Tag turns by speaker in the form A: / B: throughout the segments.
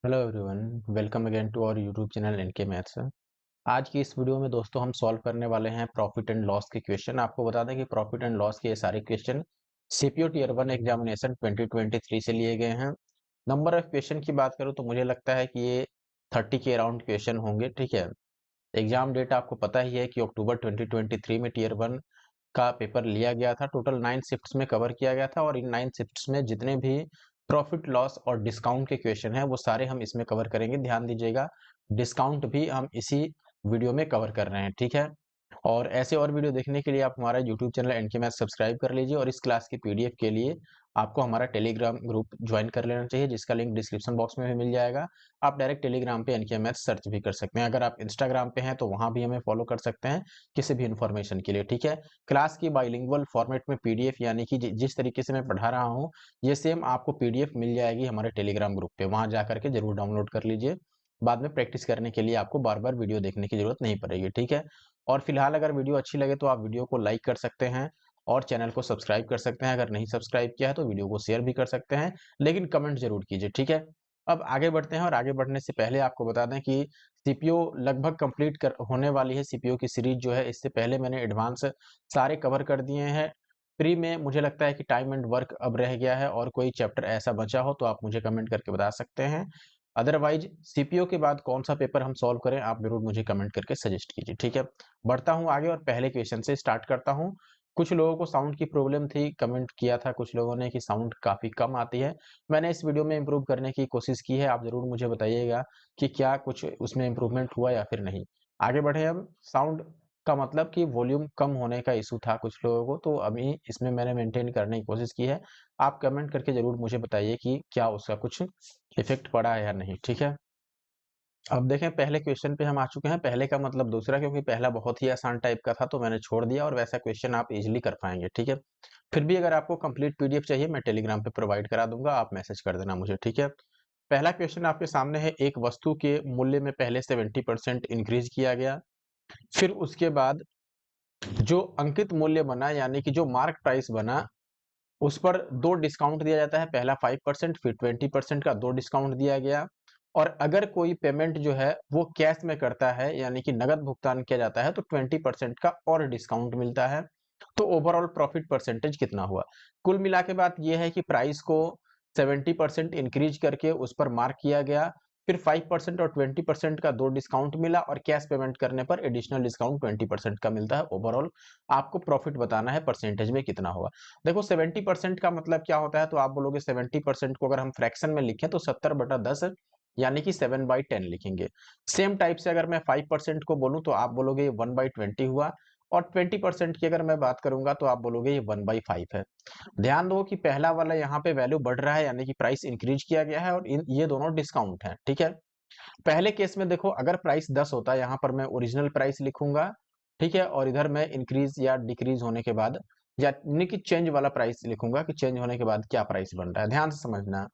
A: Hello everyone, welcome again to our YouTube channel NK maths. आज की इस video में दोस्तों हम सॉल्व करने वाले हैं प्रॉफिट एंड लॉस के क्वेश्चन। आपको बता दें कि प्रॉफिट एंड लॉस के ये सारे क्वेश्चन सीपीओ टीयर 1 एग्जामिनेशन 2023 से लिए गए हैं। नंबर ऑफ क्वेश्चन की बात करूं तो मुझे लगता है कि ये 30 के अराउंड क्वेश्चन होंगे। ठीक है, एग्जाम डेट आपको पता ही है कि अक्टूबर 2023 में टीयर 1 का पेपर लिया गया था। टोटल 9 शिफ्ट्स में कवर किया गया था और इन 9 शिफ्ट्स में जितने भी प्रॉफिट लॉस और डिस्काउंट के क्वेश्चन हैं वो सारे हम इसमें कवर करेंगे। ध्यान दीजिएगा, डिस्काउंट भी हम इसी वीडियो में कवर कर रहे हैं। ठीक है, और ऐसे और वीडियो देखने के लिए आप हमारा YouTube channel NK math subscribe कर लीजिए और इस क्लास की पीडीएफ के लिए आपको हमारा टेलीग्राम ग्रुप ज्वाइन कर लेना चाहिए, जिसका लिंक डिस्क्रिप्शन बॉक्स में भी मिल जाएगा। आप डायरेक्ट टेलीग्राम पे एनके मैथ सर्च भी कर सकते हैं। अगर आप इंस्टाग्राम पे हैं तो वहां भी हमें फॉलो कर सकते हैं किसी भी इन्फॉर्मेशन के लिए। ठीक है, क्लास की बाइलिंगुअल फॉर्मेट में पीडीएफ यानी कि जिस तरीके से मैं पढ़ा रहा हूँ ये सेम आपको पीडीएफ मिल जाएगी हमारे टेलीग्राम ग्रुप पे। वहां जाकर के जरूर डाउनलोड कर लीजिए, बाद में प्रैक्टिस करने के लिए आपको बार बार वीडियो देखने की जरूरत नहीं पड़ेगी। ठीक है, और फिलहाल अगर वीडियो अच्छी लगे तो आप वीडियो को लाइक कर सकते हैं और चैनल को सब्सक्राइब कर सकते हैं। अगर नहीं सब्सक्राइब किया है तो वीडियो को शेयर भी कर सकते हैं, लेकिन कमेंट जरूर कीजिए। ठीक है, अब आगे बढ़ते हैं और आगे बढ़ने से पहले आपको बता दें कि सीपीओ लगभग कंप्लीट कर होने वाली है। सीपीओ की सीरीज जो है, इससे पहले मैंने एडवांस सारे कवर कर दिए हैं। प्री में मुझे लगता है कि टाइम एंड वर्क अब रह गया है और कोई चैप्टर ऐसा बचा हो तो आप मुझे कमेंट करके बता सकते हैं। अदरवाइज सीपीओ के बाद कौन सा पेपर हम सॉल्व करें आप जरूर मुझे कमेंट करके सजेस्ट कीजिए। ठीक है, बढ़ता हूं आगे और पहले क्वेश्चन से स्टार्ट करता हूं। कुछ लोगों को साउंड की प्रॉब्लम थी, कमेंट किया था कुछ लोगों ने कि साउंड काफी कम आती है। मैंने इस वीडियो में इंप्रूव करने की कोशिश की है, आप जरूर मुझे बताइएगा कि क्या कुछ उसमें इंप्रूवमेंट हुआ या फिर नहीं। आगे बढ़े हम। साउंड का मतलब कि वॉल्यूम कम होने का इशू था कुछ लोगों को, तो अभी इसमें मैंने मेंटेन करने की कोशिश की है। आप कमेंट करके जरूर मुझे बताइए कि क्या उसका कुछ इफेक्ट पड़ा है या नहीं। ठीक है, अब देखें पहले क्वेश्चन पे हम आ चुके हैं। पहले का मतलब दूसरा, क्योंकि पहला बहुत ही आसान टाइप का था तो मैंने छोड़ दिया और वैसा क्वेश्चन आप इजीली कर पाएंगे। ठीक है, फिर भी अगर आपको कंप्लीट पीडीएफ चाहिए मैं टेलीग्राम पे प्रोवाइड करा दूंगा, आप मैसेज कर देना मुझे। ठीक है, पहला क्वेश्चन आपके सामने है। एक वस्तु के मूल्य में पहले 70% इंक्रीज किया गया, फिर उसके बाद जो अंकित मूल्य बना यानी कि जो मार्क प्राइस बना उस पर दो डिस्काउंट दिया जाता है। पहला 5%, फिर 20% का दो डिस्काउंट दिया गया। और अगर कोई पेमेंट जो है वो कैश में करता है यानी कि नगद भुगतान किया जाता है तो 20% का और डिस्काउंट मिलता है। तो ओवरऑल प्रॉफिट परसेंटेज कितना हुआ? कुल मिला के बात यह है कि प्राइस को 70% इंक्रीज करके उस पर मार्क किया गया, फिर 5% और 20% का दो डिस्काउंट मिला और कैश पेमेंट करने पर एडिशनल डिस्काउंट 20% का मिलता है। ओवरऑल आपको प्रॉफिट बताना है परसेंटेज में कितना होगा। देखो 70% का मतलब क्या होता है, तो आप बोलोगे 70% को अगर हम फ्रैक्शन में लिखें तो 70/10 यानी कि 7/10 लिखेंगे। सेम टाइप से अगर मैं 5% को बोलूं तो आप बोलोगे ये 1/20 हुआ, और 20% की अगर मैं बात करूंगा तो आप बोलोगे ये 1/5 है। ध्यान दो कि पहला वाला यहाँ पे वैल्यू बढ़ रहा है यानी कि प्राइस इंक्रीज किया गया है और ये दोनों डिस्काउंट है। ठीक है, पहले केस में देखो अगर प्राइस 10 होता है यहाँ पर मैं ओरिजिनल प्राइस लिखूंगा। ठीक है, और इधर मैं इंक्रीज या डिक्रीज होने के बाद यानी कि चेंज वाला प्राइस लिखूंगा कि चेंज होने के बाद क्या प्राइस बन रहा है। ध्यान से समझना,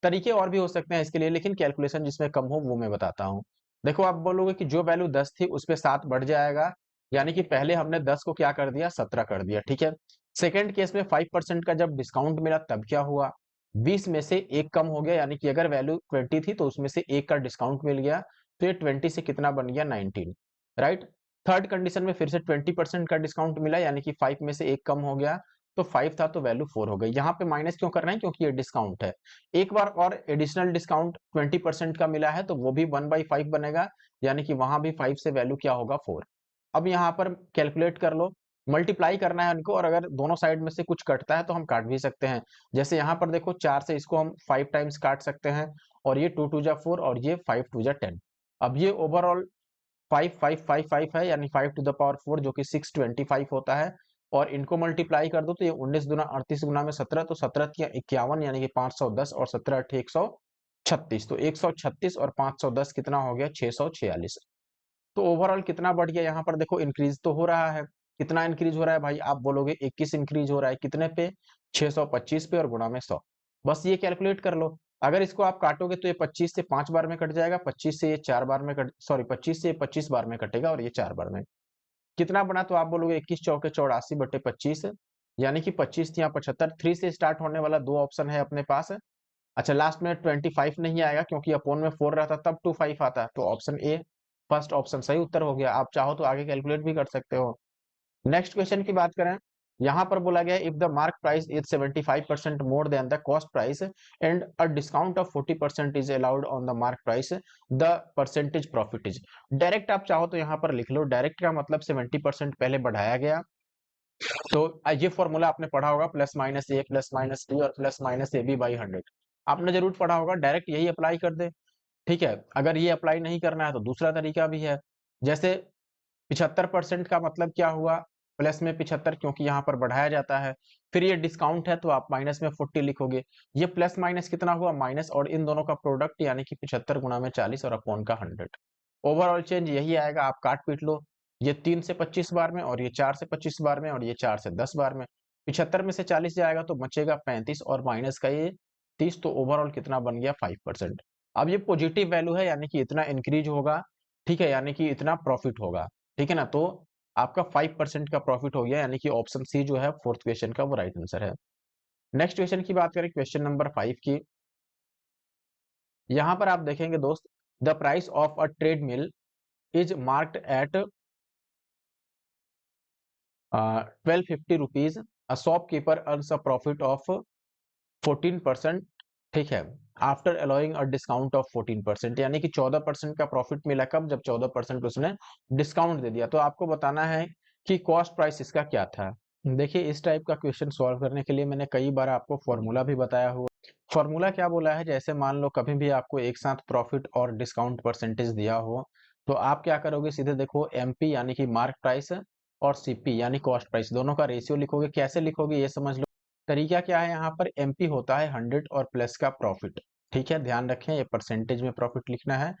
A: तरीके और भी हो सकते हैं इसके लिए, लेकिन कैलकुलेशन जिसमें कम हो वो मैं बताता हूँ। देखो आप बोलोगे कि जो वैल्यू 10 थी उस पे 7 बढ़ जाएगा, यानी कि पहले हमने 10 को क्या कर दिया, 17 कर दिया। ठीक है, सेकेंड केस में 5% का जब डिस्काउंट मिला तब क्या हुआ, 20 में से एक कम हो गया, यानी कि अगर वैल्यू 20 थी तो उसमें से एक का डिस्काउंट मिल गया, तो ये 20 से कितना बन गया, 19। राइट, थर्ड कंडीशन में फिर से 20% का डिस्काउंट मिला यानी कि 5 में से एक कम हो गया, तो 5 था तो वैल्यू 4 हो गई। यहाँ पे माइनस क्यों कर रहे हैं, क्योंकि ये डिस्काउंट है। एक बार और एडिशनल डिस्काउंट 20% का मिला है तो वो भी 1/5 बनेगा, यानी कि वहां भी 5 से वैल्यू क्या होगा, 4। अब यहाँ पर कैलकुलेट कर लो, मल्टीप्लाई करना है उनको, और अगर दोनों साइड में से कुछ कटता है तो हम काट भी सकते हैं। जैसे यहाँ पर देखो 4 से इसको हम 5 टाइम्स काट सकते हैं, और ये 2 2 जा 4 और ये 5 2 जा 10। अब ये ओवरऑल 5 5 5 5 है, यानी 5 to the power 4 जो कि 625 होता है, और इनको मल्टीप्लाई कर दो तो ये 19 दुना 38 गुना में 17, तो 17 51 यानी कि 510, और 17 8 136, तो 136 और 510 कितना हो गया, 646। तो ओवरऑल कितना बढ़ गया, यहाँ पर देखो इंक्रीज तो हो रहा है। कितना इंक्रीज हो रहा है भाई, आप बोलोगे 21 इंक्रीज हो रहा है, कितने पे, 625 पे, और गुणा में 100। बस ये कैलकुलेट कर लो। अगर इसको आप काटोगे तो ये 25 से 5 बार में कट जाएगा, 25 से ये 4 बार में कट, सॉरी 25 से ये 25 बार में कटेगा, और ये 4 बार में कितना बना, तो आप बोलोगे 21 चौके 84/25, यानी कि 25 या 75। 3 से स्टार्ट होने वाला दो ऑप्शन है अपने पास, अच्छा लास्ट में 25 नहीं आएगा क्योंकि अपोन में 4 रहता तब 25 आता है, तो ऑप्शन ए फर्स्ट ऑप्शन सही उत्तर हो गया। आप चाहो तो आगे कैलकुलेट भी कर सकते हो। नेक्स्ट क्वेश्चन की बात करें, यहां पर बोला गया if the mark price is 75% more than the cost price and a discount of 40% is allowed on the mark price, the percentage profit is. Direct आप चाहो तो यहां पर लिख लो, डायरेक्ट का मतलब 70% पहले बढ़ाया गया, तो ये फॉर्मूला आपने पढ़ा होगा, plus minus a plus minus b और plus minus a b by 100, आपने जरूर पढ़ा होगा। डायरेक्ट यही अप्लाई कर दे, ठीक है। अगर ये अप्लाई नहीं करना है तो दूसरा तरीका भी है, जैसे 75% का मतलब क्या हुआ, प्लस में 75 क्योंकि यहाँ पर बढ़ाया जाता है, फिर ये डिस्काउंट है तो आप माइनस में 40 लिखोगे, ये प्लस माइनस कितना हुआ माइनस, और इन दोनों का प्रोडक्ट यानी कि 75 गुना में 40 और अपॉन का 100। ओवरऑल चेंज यही आएगा, आप काट पीट लो, ये 3 से 25 बार में और ये 4 से 25 बार में और ये 4 से 10 बार में, 75 में से 40 जाएगा तो बचेगा 35 और माइनस का ये 30, तो ओवरऑल कितना बन गया 5%। अब ये पॉजिटिव वैल्यू है यानी कि इतना इंक्रीज होगा, ठीक है, यानी कि इतना प्रॉफिट होगा, ठीक है ना। तो आपका 5% का प्रॉफिट हो गया, यानी कि ऑप्शन सी जो है फोर्थ क्वेश्चन का वो राइट आंसर है। नेक्स्ट क्वेश्चन की बात करें, क्वेश्चन नंबर 5 की, यहां पर आप देखेंगे दोस्त, the price of a treadmill is marked at 1250 rupees, a shopkeeper earns a profit of 14%, ठीक है, after allowing a discount of 14%, यानी कि 14% का प्रॉफिट मिला कब, जब 14% उसने डिस्काउंट दे दिया। तो आपको बताना है कि कॉस्ट प्राइस इसका क्या था। देखिए इस टाइप का क्वेश्चन सॉल्व करने के लिए मैंने कई बार आपको फॉर्मूला भी बताया हुआ। फॉर्मूला क्या बोला है, जैसे मान लो कभी भी आपको एक साथ प्रॉफिट और डिस्काउंट परसेंटेज दिया हो, तो आप क्या करोगे, सीधे देखो एमपी यानी कि मार्क प्राइस और सीपी यानी कॉस्ट प्राइस, दोनों का रेशियो लिखोगे। कैसे लिखोगे ये समझ लो, तरीका क्या है, यहाँ पर एमपी होता है 100 और प्लस का प्रॉफिट, ठीक है, ध्यान रखें ये परसेंटेज में प्रॉफिट लिखना है।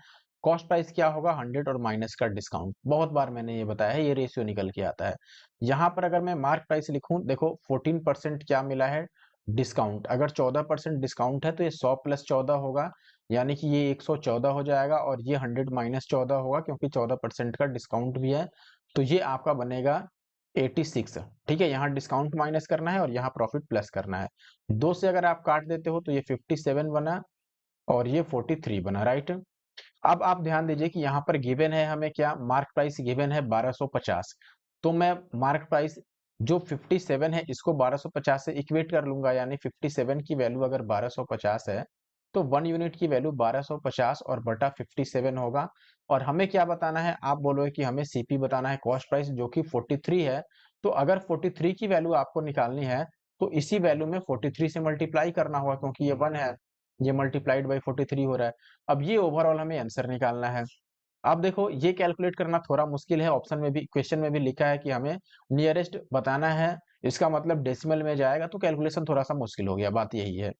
A: कॉस्ट प्राइस क्या होगा, 100 और माइनस का डिस्काउंट, बहुत बार मैंने ये बताया है, ये रेशियो निकल के आता है। यहाँ पर अगर मैं मार्क प्राइस लिखूं, देखो 14% क्या मिला है डिस्काउंट, अगर 14% डिस्काउंट है तो ये 100 प्लस 14 होगा, यानी कि ये 114 हो जाएगा, और ये 100 माइनस 14 होगा क्योंकि 14% का डिस्काउंट भी है, तो ये आपका बनेगा 86, ठीक है। यहाँ डिस्काउंट माइनस करना है और यहाँ प्रॉफिट प्लस करना है, दो से अगर आप काट देते हो तो ये 57 बना और ये 43 बना, राइट। अब आप ध्यान दीजिए कि यहाँ पर गिवन है हमें क्या, मार्क प्राइस गिवन है 1250, तो मैं मार्क प्राइस जो 57 है इसको 1250 से इक्वेट कर लूंगा, यानी 57 की वैल्यू अगर 1250 है तो 1 यूनिट की वैल्यू 1250 और बटा 57 होगा। और हमें क्या बताना है, आप बोलोगे कि हमें सीपी बताना है, कॉस्ट प्राइस, जो कि 43 है, तो अगर 43 की वैल्यू आपको निकालनी है तो इसी वैल्यू में 43 से मल्टीप्लाई करना होगा, क्योंकि ये 1 है, ये मल्टीप्लाइड बाई 43 हो रहा है। अब ये ओवरऑल हमें आंसर निकालना है। अब देखो ये कैलकुलेट करना थोड़ा मुश्किल है, ऑप्शन में भी क्वेश्चन में भी लिखा है कि हमें नियरेस्ट बताना है, इसका मतलब डेसिमल में जाएगा, तो कैलकुलेशन थोड़ा सा मुश्किल हो गया, बात यही है।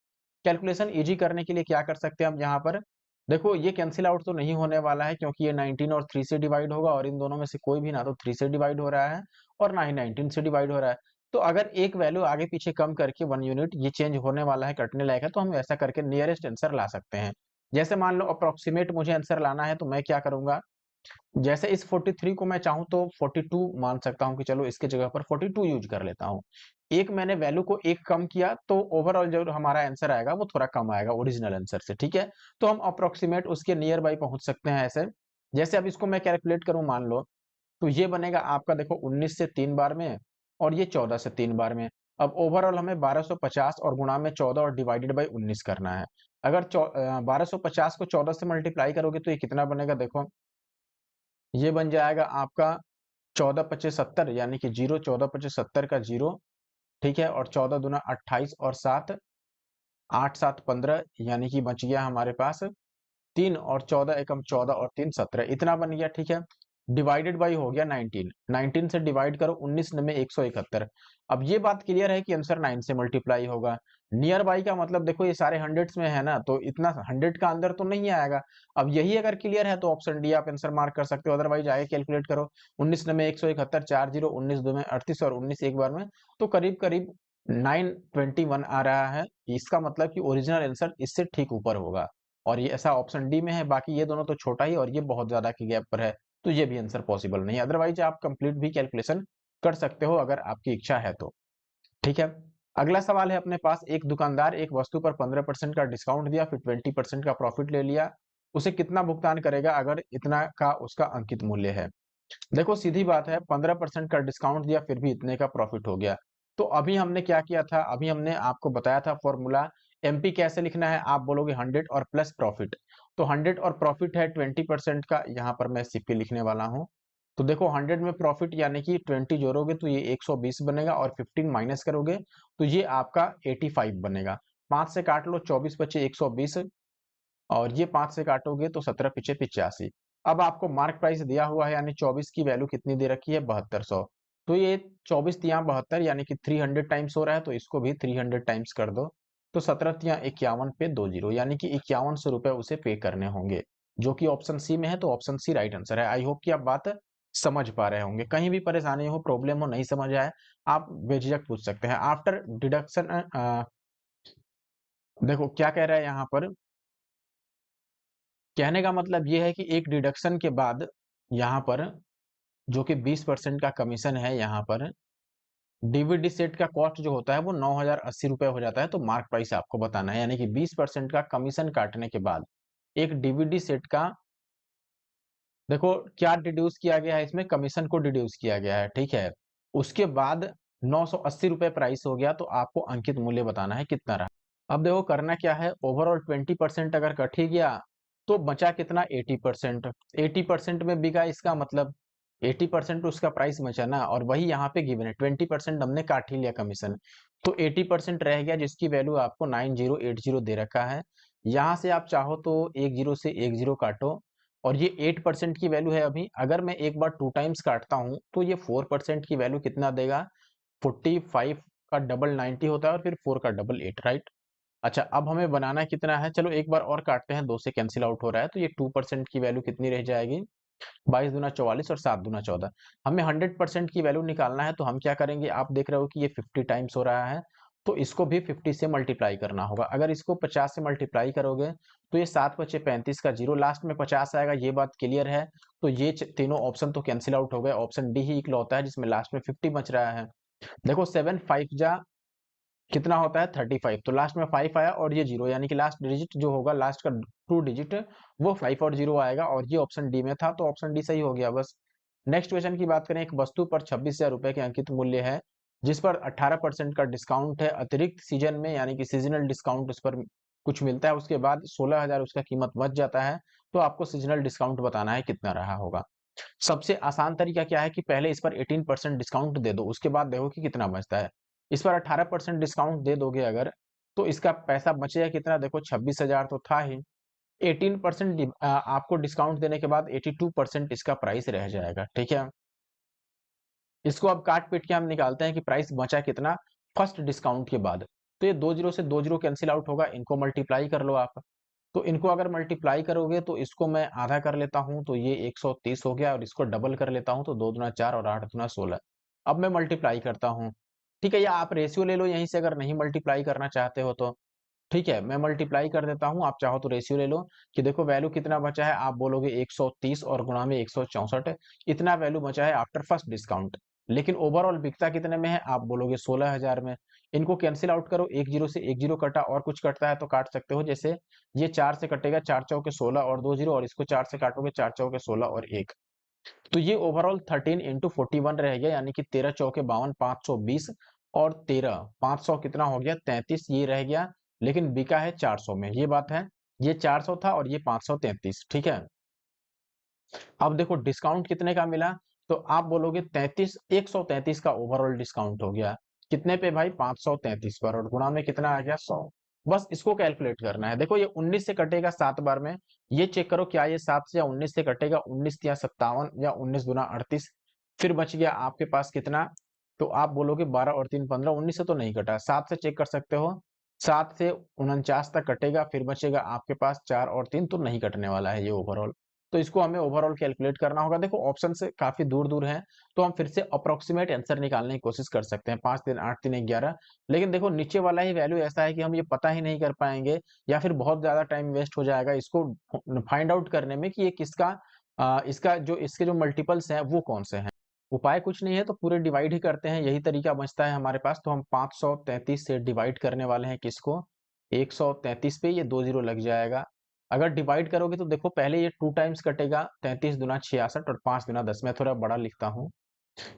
A: कैलकुलेशन इजी करने के लिए क्या कर सकते हैं हम, यहाँ पर देखो ये कैंसिल आउट तो नहीं होने वाला है क्योंकि ये 19 और 3 से डिवाइड होगा, और इन दोनों में से कोई भी ना तो 3 से डिवाइड हो रहा है और ना ही 19 से डिवाइड हो रहा है। तो अगर एक वैल्यू आगे पीछे कम करके 1 यूनिट ये चेंज होने वाला है, कटने लायक है, तो हम ऐसा करके नियरेस्ट आंसर ला सकते हैं। जैसे मान लो अप्रोक्सीमेट मुझे आंसर लाना है, तो मैं क्या करूंगा, जैसे इस 43 को मैं चाहूं तो 42 मान सकता हूं कि चलो इसके जगह पर 42 यूज कर लेता हूं। एक मैंने वैल्यू को एक कम किया तो ओवरऑल जो हमारा आंसर आएगा वो थोड़ा कम आएगा ओरिजिनल आंसर से, ठीक है। तो हम अप्रोक्सीमेट उसके नियर बाई पहुंच सकते हैं ऐसे। जैसे अब इसको मैं कैलकुलेट करूं मान लो, तो ये बनेगा आपका देखो 19 से 3 बार में और ये 14 से 3 बार में। अब ओवरऑल हमें 1250 और गुणा में 14 और डिवाइडेड बाई 19 करना है। अगर 1250 को 14 से मल्टीप्लाई करोगे तो ये कितना बनेगा, देखो ये बन जाएगा आपका 14×5 = 70, यानी कि जीरो, 14×5 का जीरो, ठीक है, और 14 दूना 28 और 7 8 7 15, यानी कि बच गया हमारे पास 3, और 14 एकम 14 और 3 17, इतना बन गया, ठीक है। डिवाइडेड बाई हो गया 19, 19 से डिवाइड करो 19 में 171। अब ये बात क्लियर है कि आंसर 9 से मल्टीप्लाई होगा। नियर बाई का मतलब देखो ये सारे हंड्रेड्स में है ना, तो इतना 100 का अंदर तो नहीं आएगा। अब यही अगर क्लियर है तो ऑप्शन डी आप आंसर मार्क कर सकते हो, अदरवाइज आगे कैलकुलेट करो, 19 में 171, 4 जीरो 19 दो में 38 और 19 एक बार में, तो करीब करीब 921 आ रहा है। इसका मतलब कि ओरिजिनल आंसर इससे ठीक ऊपर होगा, और ये ऐसा ऑप्शन डी में है। बाकी ये दोनों तो छोटा ही और ये बहुत ज्यादा के गैप पर है, तो ये भी आंसर पॉसिबल नहीं है। अदरवाइज आप कंप्लीट भी कैलकुलेशन कर सकते हो अगर आपकी इच्छा है तो, ठीक है। अगला सवाल है अपने पास, एक दुकानदार एक वस्तु पर 15% का डिस्काउंट दिया, फिर 20% का प्रॉफिट ले लिया, उसे कितना भुगतान करेगा अगर इतना का उसका अंकित मूल्य है? देखो सीधी बात है, 15% का डिस्काउंट दिया फिर भी इतने का प्रॉफिट हो गया। तो अभी हमने क्या किया था, अभी हमने आपको बताया था फॉर्मूला, एमपी कैसे लिखना है, आप बोलोगे 100 और प्लस प्रॉफिट। तो 100 और प्रॉफिट है 20% का, यहाँ पर मैं सीपी लिखने वाला हूँ। तो देखो 100 में प्रॉफिट यानी कि 20 जोड़ोगे तो ये 120 बनेगा, और 15 माइनस करोगे तो ये आपका 85 बनेगा। 5 से काट लो, 24 बचे 120, और ये 5 से काटोगे तो 17 पिछे 85। अब आपको मार्क प्राइस दिया हुआ है, यानी 24 की वैल्यू कितनी दे रखी है, 7200। तो ये 24 तिया 72 यानी कि 300 टाइम्स हो रहा है, तो इसको भी 300 टाइम्स कर दो। तो 17 तिया 51 पे 20, यानी कि 5100 रुपए उसे पे करने होंगे, जो कि ऑप्शन सी में है। तो ऑप्शन सी राइट आंसर है। आई होप कि आप बात समझ पा रहे होंगे। कहीं भी परेशानी हो, प्रॉब्लम हो, नहीं समझ आए, आप बेझिझक पूछ सकते हैं। आफ्टर डिडक्शन, देखो क्या कह रहा है यहाँ पर, कहने का मतलब ये है कि एक डिडक्शन के बाद यहाँ पर जो कि 20% का कमीशन है, यहाँ पर डीवीडी सेट का कॉस्ट जो होता है वो 9080 रुपए हो जाता है। तो मार्क प्राइस आपको बताना है, यानी कि 20% का कमीशन काटने के बाद एक डीवीडी सेट का, देखो क्या डिड्यूस किया गया है, इसमें कमीशन को डिड्यूस किया गया है, ठीक है। उसके बाद 980 रुपए प्राइस हो गया, तो आपको अंकित मूल्य बताना है कितना रहा। अब देखो करना क्या है, ओवरऑल 20% अगर कट ही गया तो बचा कितना, 80%। 80% में बिका, इसका मतलब 80% उसका प्राइस बचा ना, और वही यहाँ पे गिवन है, 20% हमने काट ही लिया कमीशन, तो 80% रह गया, जिसकी वैल्यू आपको 9080 दे रखा है। यहाँ से आप चाहो तो 10 से 10 काटो, और ये 8% की वैल्यू है अभी। अगर मैं एक बार 2 टाइम्स काटता हूँ तो ये 4% की वैल्यू कितना देगा, 45 का डबल 90 होता है, और फिर 4 का डबल 8, राइट। अच्छा, अब हमें बनाना कितना है, चलो एक बार और काटते हैं, 2 से कैंसिल आउट हो रहा है, तो ये 2% की वैल्यू कितनी रह जाएगी, 22 दूना 44 और 7 दूना 14। हमें 100% की वैल्यू निकालना है, तो हम क्या करेंगे, आप देख रहे हो कि ये 50 टाइम्स हो रहा है, तो इसको भी 50 से मल्टीप्लाई करना होगा। अगर इसको 50 से मल्टीप्लाई करोगे तो ये 7 बचे 35 का जीरो, लास्ट में 50 आएगा, ये बात क्लियर है। तो ये तीनों ऑप्शन तो कैंसिल आउट हो गए, ऑप्शन डी ही इकलौता है जिसमें लास्ट में 50 बच रहा है। देखो 7 5 जा कितना होता है, 35, तो लास्ट में 5 आया, और ये जीरो, यानी कि लास्ट डिजिट जो होगा, लास्ट का 2 डिजिट, वो 5 और 0 आएगा, और ये ऑप्शन डी में था, तो ऑप्शन डी सही हो गया बस। नेक्स्ट क्वेश्चन की बात करें, एक वस्तु पर 26,000 रुपए के अंकित मूल्य है, जिस पर 18% का डिस्काउंट है, अतिरिक्त सीजन में यानी कि सीजनल डिस्काउंट उस पर कुछ मिलता है, उसके बाद 16,000 उसका कीमत बच जाता है। तो आपको सीजनल डिस्काउंट बताना है कितना रहा होगा। सबसे आसान तरीका क्या है कि पहले इस पर 18% डिस्काउंट दे दो, उसके बाद देखो कि कितना बचता है। इस पर 18% डिस्काउंट दे दोगे अगर, तो इसका पैसा बचेगा कितना, देखो 26,000 तो था ही, 18% आपको डिस्काउंट देने के बाद 82% इसका प्राइस रह जाएगा, ठीक है। इसको अब काट पीट के हम निकालते हैं कि प्राइस बचा कितना फर्स्ट डिस्काउंट के बाद। तो ये 20 से 20 कैंसिल आउट होगा, इनको मल्टीप्लाई कर लो आप। तो इनको अगर मल्टीप्लाई करोगे तो इसको मैं आधा कर लेता हूं, तो ये 130 हो गया, और इसको डबल कर लेता हूं, तो 2 दूना 4 और 8 दूना 16। अब मैं मल्टीप्लाई करता हूं, ठीक है, या आप रेशियो ले लो यहीं से, अगर नहीं मल्टीप्लाई करना चाहते हो तो। ठीक है, मैं मल्टीप्लाई कर देता हूँ, आप चाहो तो रेशियो ले लो, कि देखो वैल्यू कितना बचा है, आप बोलोगे 130 और गुणा में 164, इतना वैल्यू बचा है आफ्टर फर्स्ट डिस्काउंट। लेकिन ओवरऑल बिकता कितने में है, आप बोलोगे 16,000 में। इनको कैंसिल आउट करो, एक जीरो से एक जीरो कटा, और कुछ कटता है तो काट सकते हो, जैसे ये 4 से कटेगा, 4 चौके 16 और 2 जीरो, और इसको 4 से काटोगे, 4 चौके 16 और 1। तो ये ओवरऑल 13 इंटू 41 रह गया, यानी कि 13 चौके 52, 520, और 13 500 कितना हो गया, 33, ये रह गया। लेकिन बिका है 400 में, ये बात है, ये 400 था और ये 533, ठीक है। अब देखो डिस्काउंट कितने का मिला, तो आप बोलोगे 33, 133 का ओवरऑल डिस्काउंट हो गया, कितने पे भाई, 533 पर, और गुणा में कितना आ गया, 100। बस इसको कैलकुलेट करना है। देखो ये 19 से कटेगा 7 बार में, ये चेक करो क्या ये 7 से या 19 से कटेगा, 19 या 57 या 19 दुना 38, फिर बच गया आपके पास कितना, तो आप बोलोगे 12 और 3 15, 19 से तो नहीं कटा, 7 से चेक कर सकते हो, 7 से 49 तक कटेगा, फिर बचेगा आपके पास 4 और 3, तो नहीं कटने वाला है ये ओवरऑल। तो इसको हमें ओवरऑल कैलकुलेट करना होगा। देखो ऑप्शन से काफी दूर दूर है, तो हम फिर से अप्रोक्सीमेट आंसर निकालने की कोशिश कर सकते हैं, 5 3 8 3 11। लेकिन देखो नीचे वाला ही वैल्यू ऐसा है कि हम ये पता ही नहीं कर पाएंगे, या फिर बहुत ज्यादा टाइम वेस्ट हो जाएगा इसको फाइंड आउट करने में कि ये किसका इसका जो इसके जो मल्टीपल्स हैं वो कौन से हैं। उपाय कुछ नहीं है, तो पूरे डिवाइड ही करते हैं, यही तरीका बचता है हमारे पास। तो हम 533 से डिवाइड करने वाले हैं किसको, 133 पे, ये 2 जीरो लग जाएगा। अगर डिवाइड करोगे तो देखो पहले ये 2 टाइम्स कटेगा, 33 दूना 66 और 5 दूना 10। मैं थोड़ा बड़ा लिखता हूँ,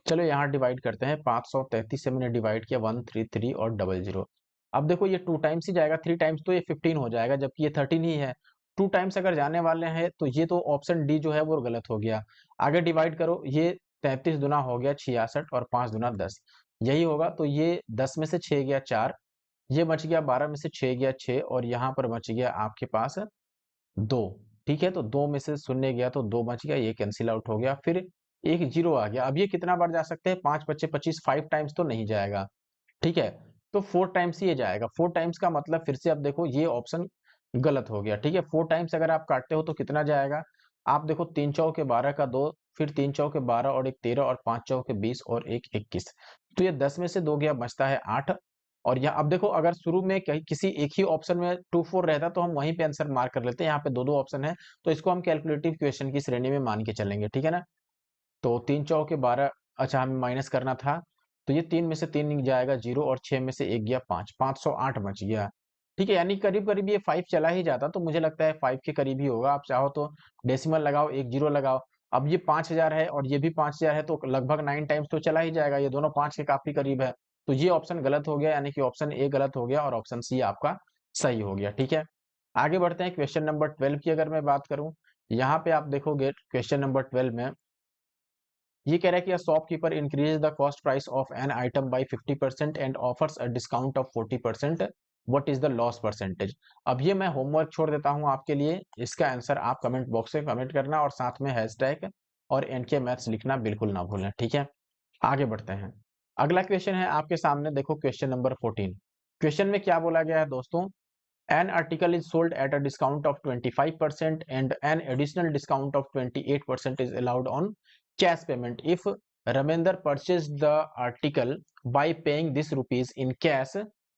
A: चलो यहाँ डिवाइड करते हैं। 533 से मैंने डिवाइड किया, 133 और डबल जीरो। अब देखो ये 2 टाइम्स ही जाएगा, 3 टाइम्स तो ये 15 हो जाएगा, जबकि ये 13 ही है। 2 टाइम्स अगर जाने वाले हैं तो ये तो ऑप्शन डी जो है वो गलत हो गया। आगे डिवाइड करो, ये 33 दुना हो गया 66 और 5 दुना 10, यही होगा। तो ये 10 में से 6 गया 4, ये बच गया 12 में से 6 गया 6, और यहाँ पर बच गया आपके पास 2। ठीक है, तो 2 में से शून्य गया तो 2 बच गया, ये कैंसिल आउट हो गया। फिर एक जीरो आ गया। अब ये कितना बार जा सकते हैं, 5 बच्चे 25, 5 टाइम्स तो नहीं जाएगा। ठीक है, तो 4 टाइम्स ही ये जाएगा। 4 टाइम्स का मतलब फिर से अब देखो ये ऑप्शन गलत हो गया। ठीक है, 4 टाइम्स अगर आप काटते हो तो कितना जाएगा, आप देखो 3 चौके 12 का 2, फिर 3 चौके 12 और एक 13 और 5 चौके 20 और एक 21। तो ये 10 में से 2 गया, बचता है 8। और यहाँ अब देखो अगर शुरू में कहीं किसी एक ही ऑप्शन में 2 4 रहता तो हम वहीं पे आंसर मार्क कर लेते हैं। यहाँ पे दो दो ऑप्शन है, तो इसको हम कैलकुलेटिव क्वेश्चन की श्रेणी में मान के चलेंगे। ठीक है ना, तो 3 चौके 12, अच्छा हमें माइनस करना था, तो ये 3 में से 3 जाएगा 0 और 6 में से 1 गया 5, 508 बच गया। ठीक है, यानी करीब करीब ये 5 चला ही जाता, तो मुझे लगता है 5 के करीब ही होगा। आप चाहो तो डेसिमल लगाओ, एक जीरो लगाओ। अब ये 5000 है और ये भी 5000 है, तो लगभग 9 टाइम्स तो चला ही जाएगा, ये दोनों 5 के काफी करीब है। तो ये ऑप्शन गलत हो गया, यानी कि ऑप्शन ए गलत हो गया और ऑप्शन सी आपका सही हो गया। ठीक है, आगे बढ़ते हैं। क्वेश्चन नंबर 12 की अगर मैं बात करूं, यहाँ पे आप देखोगे क्वेश्चन नंबर 12 में ये कह रहा है कि shopkeeper increase the cost price of an item by 50% and offers a discount of 40%, what is the loss percentage. अब ये मैं होमवर्क छोड़ देता हूं आपके लिए, इसका आंसर आप कमेंट बॉक्स में कमेंट करना और साथ में हैशटैग और एनके मैथ्स लिखना बिल्कुल ना भूलें। ठीक है, आगे बढ़ते हैं। अगला क्वेश्चन है आपके सामने, देखो क्वेश्चन नंबर 14। क्वेश्चन में क्या बोला गया है दोस्तों, an article is sold at a discount of 25% and an additional discount of 28% is allowed on cash payment. If Ramender purchased the article by paying this rupees in cash,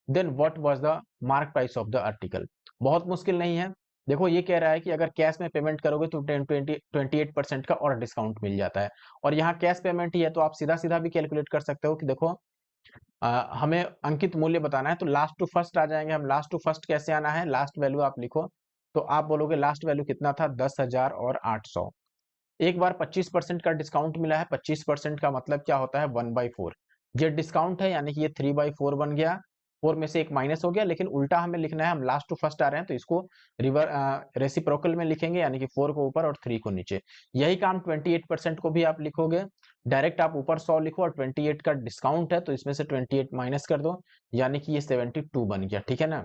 A: then what was the mark price of the article? बहुत मुश्किल नहीं है। देखो ये कह रहा है कि अगर कैश में पेमेंट करोगे तो 28% का और डिस्काउंट मिल जाता है, और यहाँ कैश पेमेंट ही है, तो आप सीधा सीधा भी कैलकुलेट कर सकते हो कि देखो हमें अंकित मूल्य बताना है, तो लास्ट टू फर्स्ट आ जाएंगे हम। लास्ट टू फर्स्ट कैसे आना है, लास्ट वैल्यू आप लिखो, तो आप बोलोगे लास्ट वैल्यू कितना था, 10,000 और 800। एक बार 25% का डिस्काउंट मिला है, 25% का मतलब क्या होता है, 1/4। ये डिस्काउंट है, यानी कि ये 3/4 बन गया, 4 में से एक माइनस हो गया, लेकिन उल्टा हमें लिखना है, हम लास्ट टू फर्स्ट आ रहे हैं तो इसको रेसिप्रोकल में लिखेंगे, यानी कि 4 को ऊपर और 3 को नीचे। यही काम 28% को भी आप लिखोगे, डायरेक्ट आप ऊपर 100 लिखो, और 28 का डिस्काउंट है तो इसमें से 28 माइनस कर दो, यानी कि ये 72 बन गया। ठीक है ना,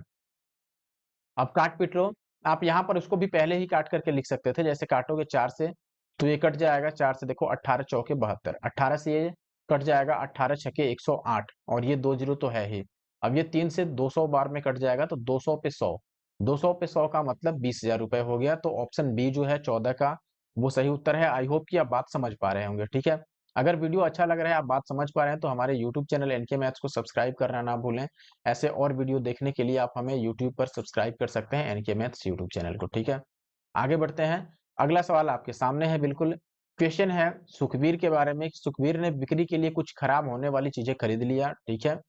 A: अब काट पीट लो। आप यहाँ पर उसको भी पहले ही काट करके लिख सकते थे, जैसे काटोगे 4 से तो ये कट जाएगा, 4 से देखो 18 चौके 72, 18 से ये कट जाएगा, 18 छके 108, और ये 2 जीरो तो है ही। अब ये 3 से 200 बार में कट जाएगा, तो 200 पे 100, 200 पे 100 का मतलब 20,000 रुपए हो गया। तो ऑप्शन बी जो है 14 का, वो सही उत्तर है। आई होप कि आप बात समझ पा रहे होंगे। ठीक है, अगर वीडियो अच्छा लग रहा है, आप बात समझ पा रहे हैं, तो हमारे यूट्यूब चैनल एनके मैथ्स को सब्सक्राइब करना ना भूलें। ऐसे और वीडियो देखने के लिए आप हमें यूट्यूब पर सब्सक्राइब कर सकते हैं, एनके मैथ्स यूट्यूब चैनल को। ठीक है, आगे बढ़ते हैं। अगला सवाल आपके सामने है, बिल्कुल क्वेश्चन है सुखबीर के बारे में। सुखबीर ने बिक्री के लिए कुछ खराब होने वाली चीजें खरीद लिया। ठीक है,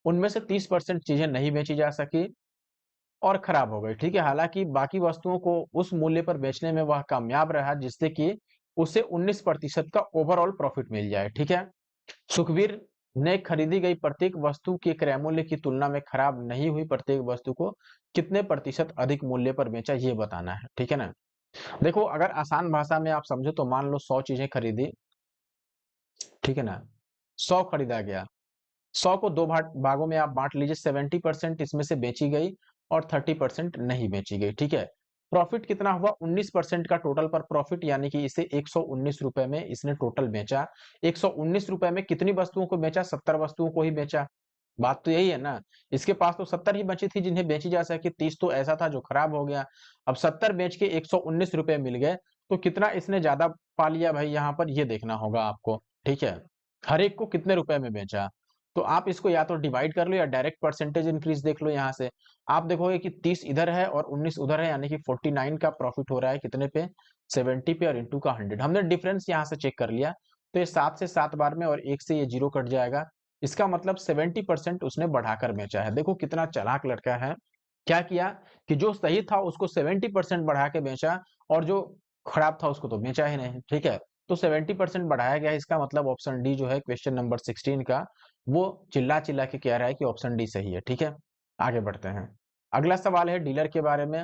A: उनमें से 30% चीजें नहीं बेची जा सकी और खराब हो गई। ठीक है, हालांकि बाकी वस्तुओं को उस मूल्य पर बेचने में वह कामयाब रहा, जिससे कि उसे 19% का ओवरऑल प्रॉफिट मिल जाए। ठीक है, सुखबीर ने खरीदी गई प्रत्येक वस्तु के क्रय मूल्य की तुलना में खराब नहीं हुई प्रत्येक वस्तु को कितने प्रतिशत अधिक मूल्य पर बेचा, ये बताना है। ठीक है ना, देखो अगर आसान भाषा में आप समझो तो मान लो 100 चीजें खरीदी। ठीक है ना, 100 खरीदा गया, 100 को दो भागों में आप बांट लीजिए, 70% इसमें से बेची गई और 30% नहीं बेची गई। ठीक है, प्रॉफिट कितना हुआ, 19% का टोटल पर प्रॉफिट, यानी कि इसे 119 रुपए में इसने टोटल बेचा। 119 रुपए में कितनी वस्तुओं को बेचा, 70 वस्तुओं को ही बेचा। बात तो यही है ना, इसके पास तो 70 ही बची थी जिन्हें बेची जा सके, 30 तो ऐसा था जो खराब हो गया। अब 70 बेच के 119 रुपए मिल गए, तो कितना इसने ज्यादा पा लिया भाई, यहाँ पर ये देखना होगा आपको। ठीक है, हर एक को कितने रुपए में बेचा, तो आप इसको या तो डिवाइड कर लो या डायरेक्ट परसेंटेज इंक्रीज देख लो। यहाँ से आप देखोगे कि 30 इधर है और 19 उधर है, यानी कि 49 का प्रॉफिट हो रहा है कितने पे, 70 पे, और इंटू का 100। हमने डिफरेंस यहाँ से चेक कर लिया, तो ये 7 से 7 बार में और 1 से ये 0 कट जाएगा। इसका मतलब 70% उसने बढ़ाकर बेचा है। देखो कितना चालाक लड़का है। क्या किया कि जो सही था उसको 70% बढ़ा के बेचा और जो खराब था उसको तो बेचा ही नहीं, ठीक है? तो 70% बढ़ाया गया, इसका मतलब ऑप्शन डी जो है क्वेश्चन नंबर 16 का, वो चिल्ला-चिल्ला के कह रहा है कि ऑप्शन डी सही है, ठीक है? आगे बढ़ते हैं। अगला सवाल है डीलर के बारे में।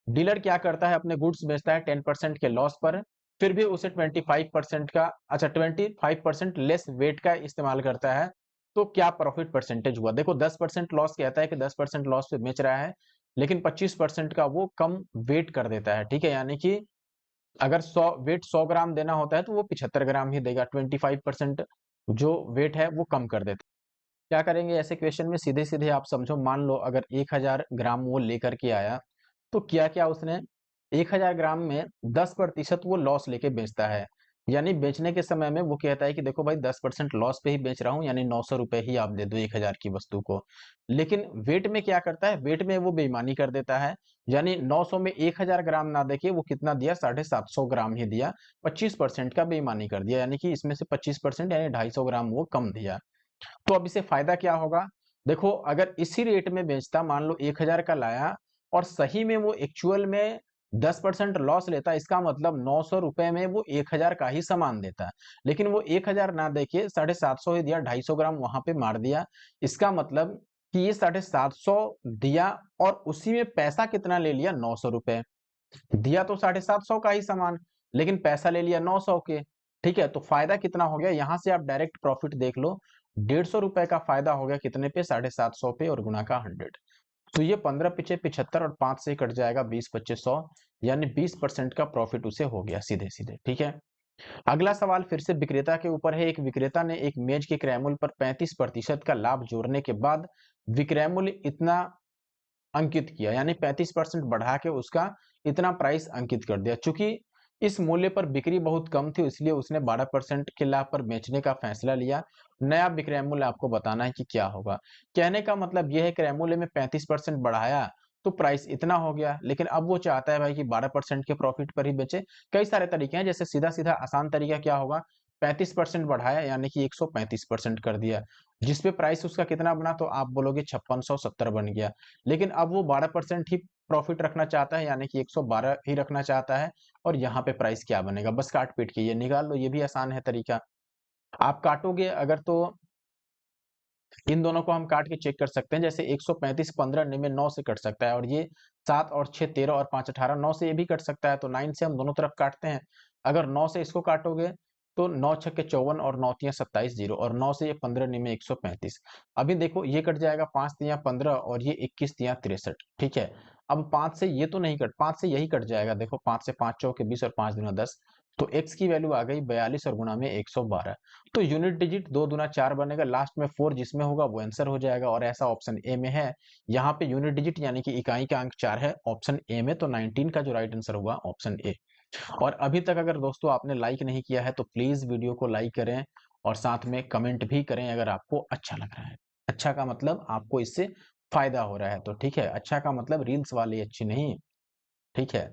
A: डीलर क्या करता है, अपने गुड्स बेचता है 10% के लॉस पर, फिर भी उसे 25% का 25% लेस वेट का इस्तेमाल करता है, तो क्या प्रॉफिट परसेंटेज हुआ? देखो 10% लॉस कहता है कि 10% लॉस पे बेच रहा है, लेकिन 25% का वो कम वेट कर देता है, ठीक है? यानी कि अगर 100 ग्राम देना होता है तो वो 75 ग्राम ही देगा, 25% जो वेट है वो कम कर देता है। क्या करेंगे ऐसे क्वेश्चन में? सीधे सीधे आप समझो, मान लो अगर 1000 ग्राम वो लेकर के आया, तो किया क्या उसने, 1000 ग्राम में 10% वो लॉस लेके बेचता है। यानी बेचने के समय में वो कहता है कि देखो भाई 10% लॉस पे ही बेच रहा हूँ, यानी 900 रुपए ही आप दे दो 1000 की वस्तु को। लेकिन वेट में क्या करता है, वेट में वो बेईमानी कर देता है, यानी 900 में 1000 ग्राम ना देके वो कितना दिया, 750 ग्राम ही दिया, 25% का बेईमानी कर दिया, यानी कि इसमें से 25% यानी 250 ग्राम वो कम दिया। तो अब इसे फायदा क्या होगा? देखो अगर इसी रेट में बेचता, मान लो 1000 का लाया और सही में वो एक्चुअल में 10% लॉस लेता, इसका मतलब 900 रुपए में वो 1000 का ही सामान देता। लेकिन वो 1000 ना देके 750 ही दिया, 250 ग्राम वहां पे मार दिया। इसका मतलब कि ये 750 दिया और उसी में पैसा कितना ले लिया, 900 रुपए। दिया तो 750 का ही सामान, लेकिन पैसा ले लिया 900 के, ठीक है? तो फायदा कितना हो गया, यहां से आप डायरेक्ट प्रॉफिट देख लो, 150 रुपए का फायदा हो गया कितने पे, 750 पे, और गुना का 100। तो ये 15 पिछे 75 और 5 से कट जाएगा 20 पच्चीस 100, यानी 20% का प्रॉफिट उसे हो गया सीधे सीधे, ठीक है? अगला सवाल फिर से विक्रेता के ऊपर है। एक विक्रेता ने एक मेज के क्रय मूल्य पर 35% का लाभ जोड़ने के बाद विक्रय मूल्य इतना अंकित किया, यानी 35% बढ़ा के उसका इतना प्राइस अंकित कर दिया। चूंकि इस मूल्य पर बिक्री बहुत कम थी, इसलिए उसने 12% के लाभ पर बेचने का फैसला लिया। नया विक्रय मूल्य आपको बताना है कि क्या होगा। कहने का मतलब यह है, क्रय मूल्य में 35% बढ़ाया तो प्राइस इतना हो गया, लेकिन अब वो चाहता है भाई कि 12% के प्रॉफिट पर ही बेचे। कई सारे तरीके हैं, जैसे सीधा सीधा आसान तरीका क्या होगा, 35% बढ़ाया यानी कि 135% कर दिया, जिसपे प्राइस उसका कितना बना, तो आप बोलोगे 5670 बन गया। लेकिन अब वो 12% ही प्रॉफिट रखना चाहता है, यानी कि 112 ही रखना चाहता है, और यहाँ पे प्राइस क्या बनेगा, बस काट पीट के ये निकाल लो, ये भी आसान है तरीका। आप काटोगे अगर, तो इन दोनों को हम काट के चेक कर सकते हैं, जैसे 135 15 में 9 से कट सकता है, और ये 7 और 6 13 और 5 18, 9 से ये भी कट सकता है, तो 9 से हम दोनों तरफ काटते हैं। अगर 9 से इसको काटोगे तो 9 छक्के 54 और 9 तियां 27 जीरो, और 9 से ये 15 में 135। अभी देखो ये कट जाएगा 5 तियां 15 और ये 21 तियां 63, ठीक है? अब 5 से ये तो नहीं कट, 5 से यही कट जाएगा, देखो 5 से 5 चौके 20 और 5 दूना 10, तो x की वैल्यू आ गई 42 और गुणा में 112। तो यूनिट डिजिट 2 दूना 4 बनेगा, लास्ट में 4 जिसमें होगा वो आंसर हो जाएगा, और ऐसा ऑप्शन ए में है। यहाँ पे यूनिट डिजिट यानी कि इकाई का अंक 4 है ऑप्शन ए में, तो 19 का जो राइट आंसर होगा ऑप्शन ए। और अभी तक अगर दोस्तों आपने लाइक नहीं किया है तो प्लीज वीडियो को लाइक करें, और साथ में कमेंट भी करें अगर आपको अच्छा लग रहा है। अच्छा का मतलब आपको इससे फायदा हो रहा है, तो ठीक है? अच्छा का मतलब रील्स वाली अच्छी नहीं, ठीक है?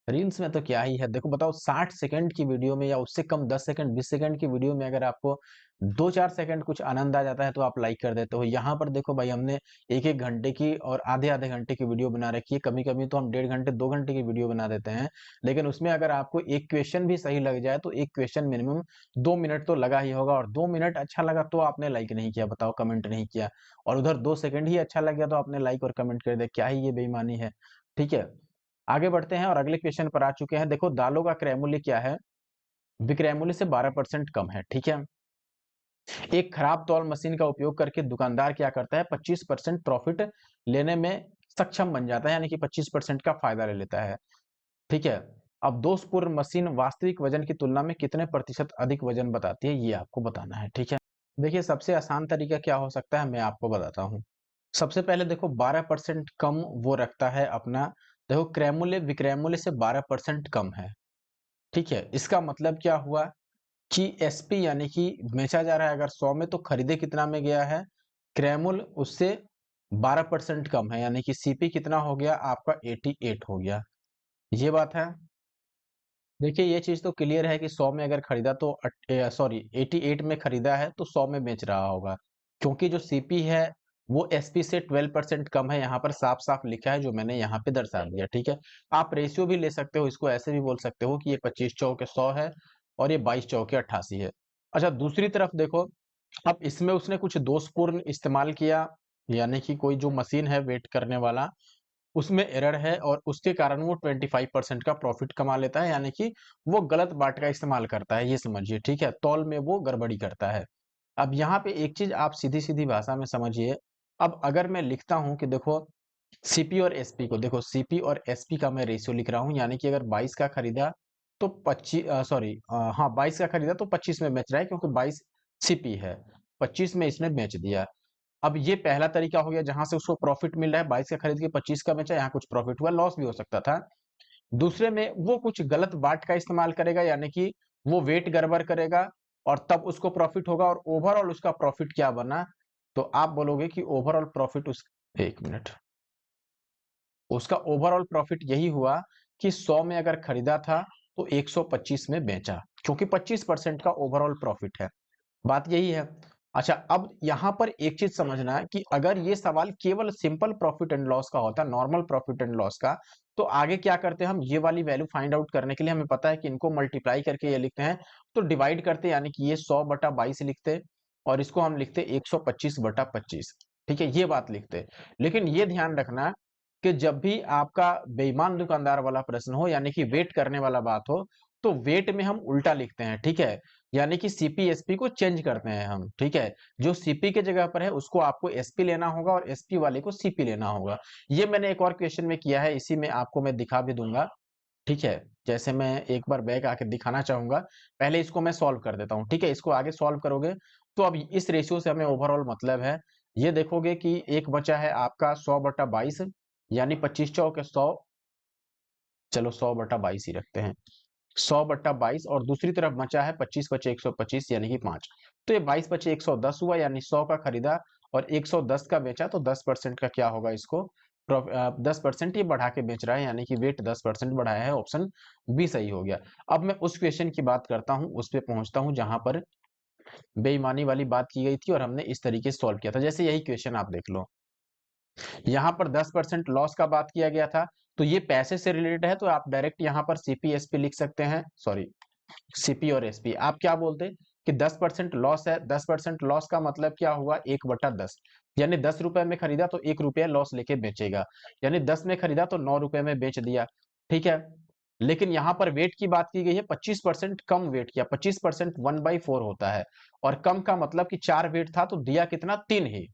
A: रील्स में तो क्या ही है, देखो बताओ 60 सेकंड की वीडियो में या उससे कम 10 सेकंड 20 सेकंड की वीडियो में अगर आपको 2-4 सेकंड कुछ आनंद आ जाता है तो आप लाइक कर देते हो। यहाँ पर देखो भाई, हमने 1-1 घंटे की और आधे-आधे घंटे की वीडियो बना रखी है, कभी-कभी तो हम 1.5 घंटे 2 घंटे की वीडियो बना देते हैं। लेकिन उसमें अगर आपको एक क्वेश्चन भी सही लग जाए तो एक क्वेश्चन मिनिमम 2 मिनट तो लगा ही होगा, और 2 मिनट अच्छा लगा तो आपने लाइक नहीं किया, बताओ, कमेंट नहीं किया। और उधर 2 सेकंड ही अच्छा लग गया तो आपने लाइक और कमेंट कर दिया, क्या ही ये बेईमानी है, ठीक है? आगे बढ़ते हैं और अगले क्वेश्चन पर आ चुके हैं। देखो दालों का क्रय मूल्य क्या है, विक्रय मूल्य से 12% कम है, ठीक है? एक खराब तौल मशीन का उपयोग करके दुकानदार क्या करता है, 25% प्रॉफिट लेने में सक्षम बन जाता है, यानी कि 25% का फायदा ले लेता है, ठीक है? अब दोषपूर्ण मशीन वास्तविक वजन की तुलना में कितने प्रतिशत अधिक वजन बताती है, ये आपको बताना है, ठीक है? देखिए सबसे आसान तरीका क्या हो सकता है, मैं आपको बताता हूँ। सबसे पहले देखो 12% कम वो रखता है अपना, देखो क्रय मूल्य विक्रय मूल्य से 12% कम है, ठीक है? इसका मतलब क्या हुआ कि एसपी यानी कि बेचा जा रहा है अगर 100 में, तो खरीदे कितना में गया है, क्रय मूल्य उससे 12% कम है, यानी कि सीपी कितना हो गया आपका, 88 हो गया। ये बात है। देखिए ये चीज़ तो क्लियर है कि 100 में अगर खरीदा तो 88 में खरीदा है तो 100 में बेच रहा होगा। क्योंकि जो सीपी है वो एसपी से 12% कम है, यहाँ पर साफ-साफ लिखा है जो मैंने यहाँ पे दर्शा दिया, ठीक है? आप रेशियो भी ले सकते हो, इसको ऐसे भी बोल सकते हो कि ये 25 चौके 100 है और ये 22 चौके 88 है। अच्छा दूसरी तरफ देखो, अब इसमें उसने कुछ दोषपूर्ण इस्तेमाल किया, यानी कि कोई जो मशीन है वेट करने वाला उसमें एरर है और उसके कारण वो 25% का प्रॉफिट कमा लेता है, यानी कि वो गलत बाट का इस्तेमाल करता है, ये समझिए, ठीक है? तौल में वो गड़बड़ी करता है। अब यहाँ पे एक चीज़ आप सीधी-सीधी भाषा में समझिए, अब अगर मैं लिखता हूँ कि देखो सीपी और एसपी को, देखो सीपी और एसपी का मैं रेशियो लिख रहा हूँ, यानी कि अगर 22 का खरीदा तो हाँ 22 का खरीदा तो 25 में बेच रहा है क्योंकि 22 सीपी है, 25 में इसने बेच दिया। अब ये पहला तरीका हो गया जहाँ से उसको प्रॉफिट मिल रहा है, 22 का खरीद के 25 का बेचा, यहाँ कुछ प्रॉफिट हुआ, लॉस भी हो सकता था। दूसरे में वो कुछ गलत बाट का इस्तेमाल करेगा, यानी कि वो वेट गड़बड़ करेगा और तब उसको प्रॉफिट होगा और ओवरऑल उसका प्रॉफिट क्या बना, तो आप बोलोगे कि ओवरऑल प्रॉफिट उस 1 मिनट, उसका ओवरऑल प्रॉफिट यही हुआ कि 100 में अगर खरीदा था तो 125 में बेचा, क्योंकि 25% का ओवरऑल प्रॉफिट है। बात यही है। अच्छा अब यहाँ पर एक चीज़ समझना है कि अगर ये सवाल केवल सिंपल प्रॉफिट एंड लॉस का होता, नॉर्मल प्रॉफिट एंड लॉस का, तो आगे क्या करते हैं हम, ये वाली वैल्यू फाइंड आउट करने के लिए हमें पता है कि इनको मल्टीप्लाई करके ये लिखते हैं, तो डिवाइड करते यानी कि ये 100/22 लिखते और इसको हम लिखते 125/25, ठीक है? ये बात लिखते। लेकिन ये ध्यान रखना कि जब भी आपका बेईमान दुकानदार वाला प्रश्न हो, यानी कि वेट करने वाला बात हो, तो वेट में हम उल्टा लिखते हैं, ठीक है? यानी कि सीपी एसपी को चेंज करते हैं हम, ठीक है? जो सीपी की जगह पर है उसको आपको एसपी लेना होगा और एसपी वाले को सीपी लेना होगा। ये मैंने एक और क्वेश्चन में किया है, इसी में आपको मैं दिखा भी दूँगा, ठीक है? जैसे मैं एक बार बैक आके दिखाना चाहूँगा, पहले इसको मैं सॉल्व कर देता हूँ, ठीक है? इसको आगे सॉल्व करोगे, तो अब इस रेशियो से हमें ओवरऑल मतलब है, ये देखोगे कि एक बचा है आपका 100/22 यानी 25 चौके 100, चलो 100/22 ही रखते हैं। 100/22 और दूसरी तरफ बचा है 25 बचे 125 यानी कि 5। तो ये 22 बचे 110 हुआ, यानी 100 का खरीदा और 110 का बेचा, तो 10% का क्या होगा इसको 10% ये बढ़ा के बेच रहा है, यानी कि वेट 10% बढ़ाया है, ऑप्शन बी सही हो गया। अब मैं उस क्वेश्चन की बात करता हूँ, उस पे पहुँचता हूँ जहाँ पर बेईमानी वाली बात की गई थी और हमने इस तरीके से सॉल्व किया था। जैसे यही क्वेश्चन आप देख लो। यहाँ पर 10% लॉस का बात किया गया था, तो ये पैसे से रिलेटेड है, तो आप डायरेक्ट यहाँ पर सीपी-एसपी लिख सकते हैं। सॉरी, सीपी और एसपी। आप क्या बोलते कि 10% लॉस है, 10% लॉस का मतलब क्या हुआ 1/10, यानी 10 रुपए में खरीदा तो 1 रुपया लॉस लेके बेचेगा, यानी 10 में खरीदा तो 9 रुपए में बेच दिया, ठीक है? लेकिन यहाँ पर वेट की बात की गई है, 25% कम वेट किया, 25% 1/4 होता है और कम का मतलब कि 4 वेट था तो दिया कितना 3 ही,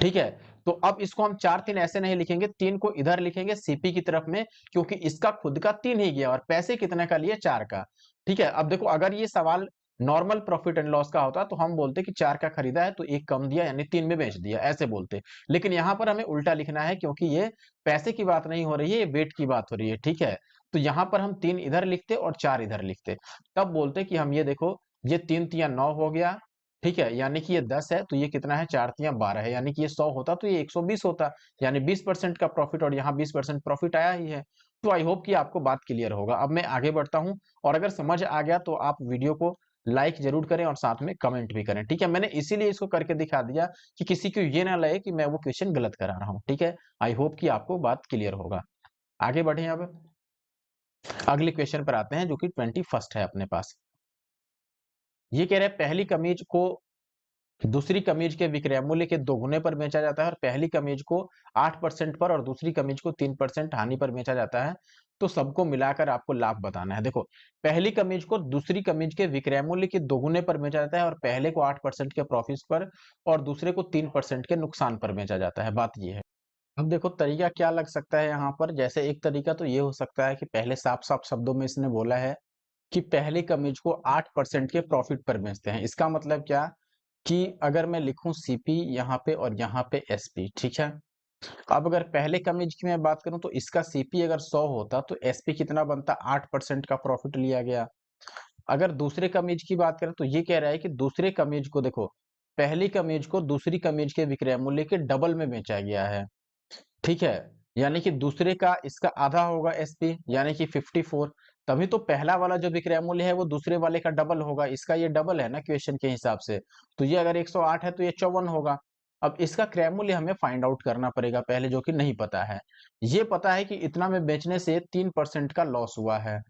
A: ठीक है? तो अब इसको हम 4-3 ऐसे नहीं लिखेंगे, 3 को इधर लिखेंगे सीपी की तरफ में, क्योंकि इसका खुद का 3 ही गया और पैसे कितने का लिए 4 का, ठीक है? अब देखो अगर ये सवाल नॉर्मल प्रॉफिट एंड लॉस का होता तो हम बोलते कि 4 का खरीदा है तो 1 कम दिया यानी 3 में बेच दिया, ऐसे बोलते। लेकिन यहाँ पर हमें उल्टा लिखना है क्योंकि ये पैसे की बात नहीं हो रही है, ये वेट की बात हो रही है, ठीक है? तो यहाँ पर हम 3 इधर लिखते और 4 इधर लिखते। तब बोलते कि हम ये देखो, ये 3 तिया 9 हो गया, ठीक है? यानी कि ये 10 है तो ये कितना है 4 तिया 12 है, यानी कि ये 100 होता तो ये 120 होता, यानी 20% का प्रॉफिट और यहाँ 20% प्रॉफिट आया ही है। तो आई होप कि आपको बात क्लियर होगा। अब मैं आगे बढ़ता हूँ और अगर समझ आ गया तो आप वीडियो को लाइक ज़रूर करें और साथ में कमेंट भी करें, ठीक है? मैंने इसीलिए इसको करके दिखा दिया कि किसी को ये ना लगे कि मैं वो क्वेश्चन गलत करा रहा हूँ, ठीक है? आई होप कि आपको बात क्लियर होगा। आगे बढ़ें अब अगले क्वेश्चन पर आते हैं जो कि 21st है अपने पास। ये कह रहे हैं पहली कमीज को दूसरी कमीज के विक्रय मूल्य के दोगुने पर बेचा जाता है और पहली कमीज को 8% पर और दूसरी कमीज को 3% हानि पर बेचा जाता है, तो सबको मिलाकर आपको लाभ बताना है। देखो, पहली कमीज को दूसरी कमीज के विक्रय मूल्य के दोगुने पर बेचा जाता है और पहले को 8% के प्रॉफिट पर और दूसरे को 3% के नुकसान पर बेचा जाता है, बात ये है। अब देखो तरीका क्या लग सकता है यहाँ पर, जैसे एक तरीका तो ये हो सकता है कि पहले साफ-साफ शब्दों में इसने बोला है कि पहली कमीज को 8% के प्रॉफिट पर बेचते हैं। इसका मतलब क्या कि अगर मैं लिखूं सीपी यहाँ पे और यहाँ पे एसपी, ठीक है? अब अगर पहले कमीज की मैं बात करूं तो इसका सीपी अगर 100 होता तो एसपी कितना बनता 8% का प्रॉफिट लिया गया। अगर दूसरे कमीज की बात करें तो ये कह रहा है कि दूसरे कमीज को देखो, पहली कमीज को दूसरी कमीज के विक्रय मूल्य के डबल में बेचा गया है, ठीक है? यानी कि दूसरे का इसका आधा होगा एसपी, यानी कि 54। तभी तो पहला वाला जो विक्रय मूल्य है वो दूसरे वाले का डबल होगा, इसका ये डबल है ना क्वेश्चन के हिसाब से। तो ये अगर 108 है तो ये 54 होगा। अब इसका क्रय मूल्य हमें फाइंड आउट करना पड़ेगा पहले, जो कि नहीं पता है। ये पता है कि इतना में बेचने से 3% का लॉस हुआ है।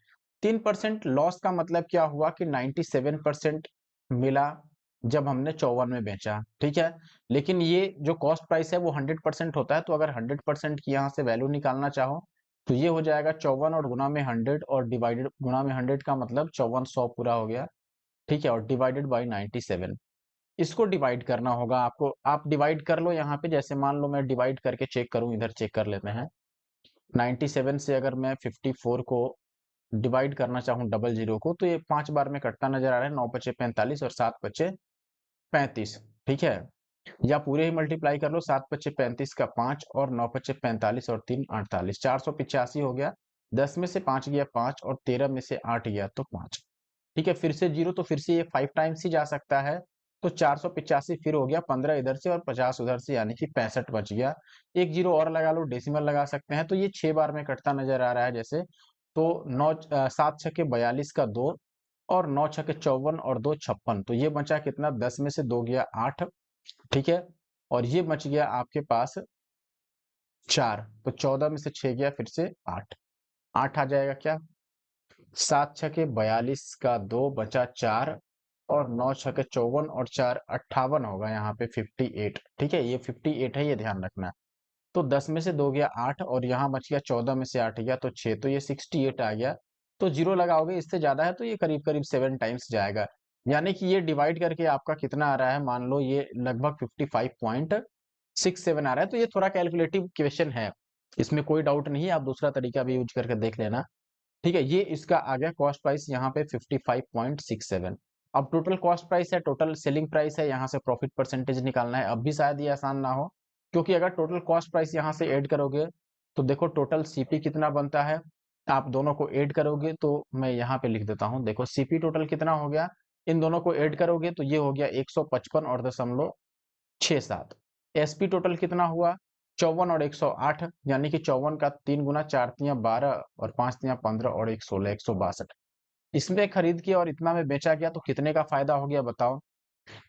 A: 3% लॉस का मतलब क्या हुआ कि 97% मिला जब हमने 54 में बेचा, ठीक है। लेकिन ये जो कॉस्ट प्राइस है वो 100% होता है, तो अगर 100% की यहाँ से वैल्यू निकालना चाहो तो ये हो जाएगा 54 और गुना में 100 और डिवाइडेड, गुना में 100 का मतलब 54 100 पूरा हो गया, ठीक है, और डिवाइडेड बाई 97। इसको डिवाइड करना होगा आपको, आप डिवाइड कर लो यहाँ पे। जैसे मान लो मैं डिवाइड करके चेक करूँ, इधर चेक कर लेते हैं। 97 से अगर मैं 54 को डिवाइड करना चाहूँ डबल जीरो को, तो ये 5 बार में कटता नजर आ रहा है। 9 पचे 45 और 7 पचे 35, ठीक है। या पूरे ही मल्टीप्लाई कर लो, 7 पच्चे 35 का 5 और 9 पच्चे 45 और 3 48, 485 हो गया। 10 में से 5 गया 5 और 13 में से 8 गया तो 5, ठीक है। फिर से जीरो, तो फिर से ये 5 टाइम्स ही जा सकता है, तो 485 फिर हो गया, 15 इधर से और 50 उधर से, यानी कि 65 बच गया। एक जीरो और लगा लो, डेसिमल लगा सकते हैं, तो ये 6 बार में कटता नजर आ रहा है जैसे। तो 7 छके 42 का 2 और 9 छके 54 और 2 56, तो ये बचा कितना, 10 में से 2 गया 8, ठीक है। और ये बच गया आपके पास 4, तो 14 में से 6 गया फिर से 8, 8 आ जाएगा क्या। 7 छके 42 का 2 बचा 4 और 9 छके 54 और 4 58 होगा यहाँ पे 58, ठीक है। ये 58 है, ये ध्यान रखना। तो 10 में से 2 गया 8 और यहाँ बच गया 14 में से 8 गया तो 6, तो ये 68 आ गया। तो जीरो लगाओगे, इससे ज्यादा है तो ये करीब करीब 7 टाइम्स जाएगा। यानी कि ये डिवाइड करके आपका कितना आ रहा है, मान लो ये लगभग 55.67 आ रहा है। तो ये थोड़ा कैलकुलेटिव क्वेश्चन है, इसमें कोई डाउट नहीं है, आप दूसरा तरीका भी यूज करके देख लेना, ठीक है। ये इसका आ गया कॉस्ट प्राइस यहाँ पे 55.67। अब टोटल कॉस्ट प्राइस है, टोटल सेलिंग प्राइस है, यहाँ से प्रॉफिट परसेंटेज निकालना है। अब भी शायद ये आसान ना हो, क्योंकि अगर टोटल कॉस्ट प्राइस यहाँ से ऐड करोगे तो देखो टोटल सीपी कितना बनता है। आप दोनों को ऐड करोगे तो मैं यहाँ पे लिख देता हूँ, देखो सीपी टोटल कितना हो गया, इन दोनों को ऐड करोगे तो ये हो गया 155 और 0.67। एसपी टोटल कितना हुआ, 54 और 108, यानी कि 54 का 3 गुना, 4 तियां 12 और 5 तियां 15 और 1 16, 162। इसमें खरीद के और इतना में बेचा गया तो कितने का फायदा हो गया बताओ।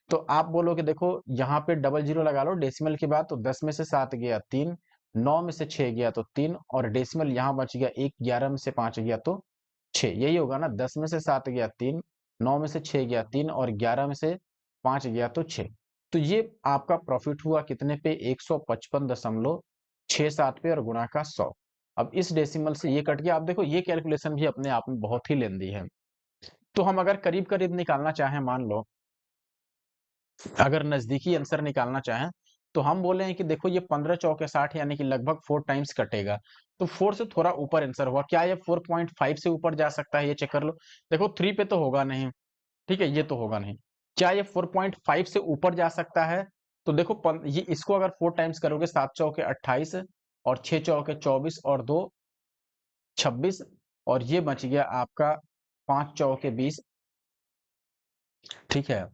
A: तो आप बोलोगे देखो यहाँ पे डबल जीरो लगा लो डेसिमल के बाद, तो 10 में से 7 गया 3, 9 में से 6 गया तो 3 और डेसिमल यहाँ बच गया 1, 11 में से 5 गया तो 6, यही होगा ना। 10 में से 7 गया 3, 9 में से 6 गया 3 और 11 में से 5 गया तो 6। तो ये आपका प्रॉफिट हुआ कितने पे, 155.67 पे और गुणा का 100। अब इस डेसिमल से ये कट गया। आप देखो ये कैलकुलेशन भी अपने आप में बहुत ही लेंदी है। तो हम अगर करीब करीब निकालना चाहें, मान लो अगर नजदीकी आंसर निकालना चाहें, तो हम बोले हैं कि देखो ये 15 चौके 60 यानी कि लगभग 4 टाइम्स कटेगा। तो 4 से थोड़ा ऊपर आंसर हुआ, क्या ये 4.5 से ऊपर जा सकता है, ये चेक कर लो। देखो 3 पे तो होगा नहीं, ठीक है, ये तो होगा नहीं। क्या ये 4.5 से ऊपर जा सकता है, तो देखो ये इसको अगर 4 टाइम्स करोगे, 7 चौके 28 और 6 चौके 24 और 2 26 और ये बच गया आपका 5 चौके 20, ठीक है,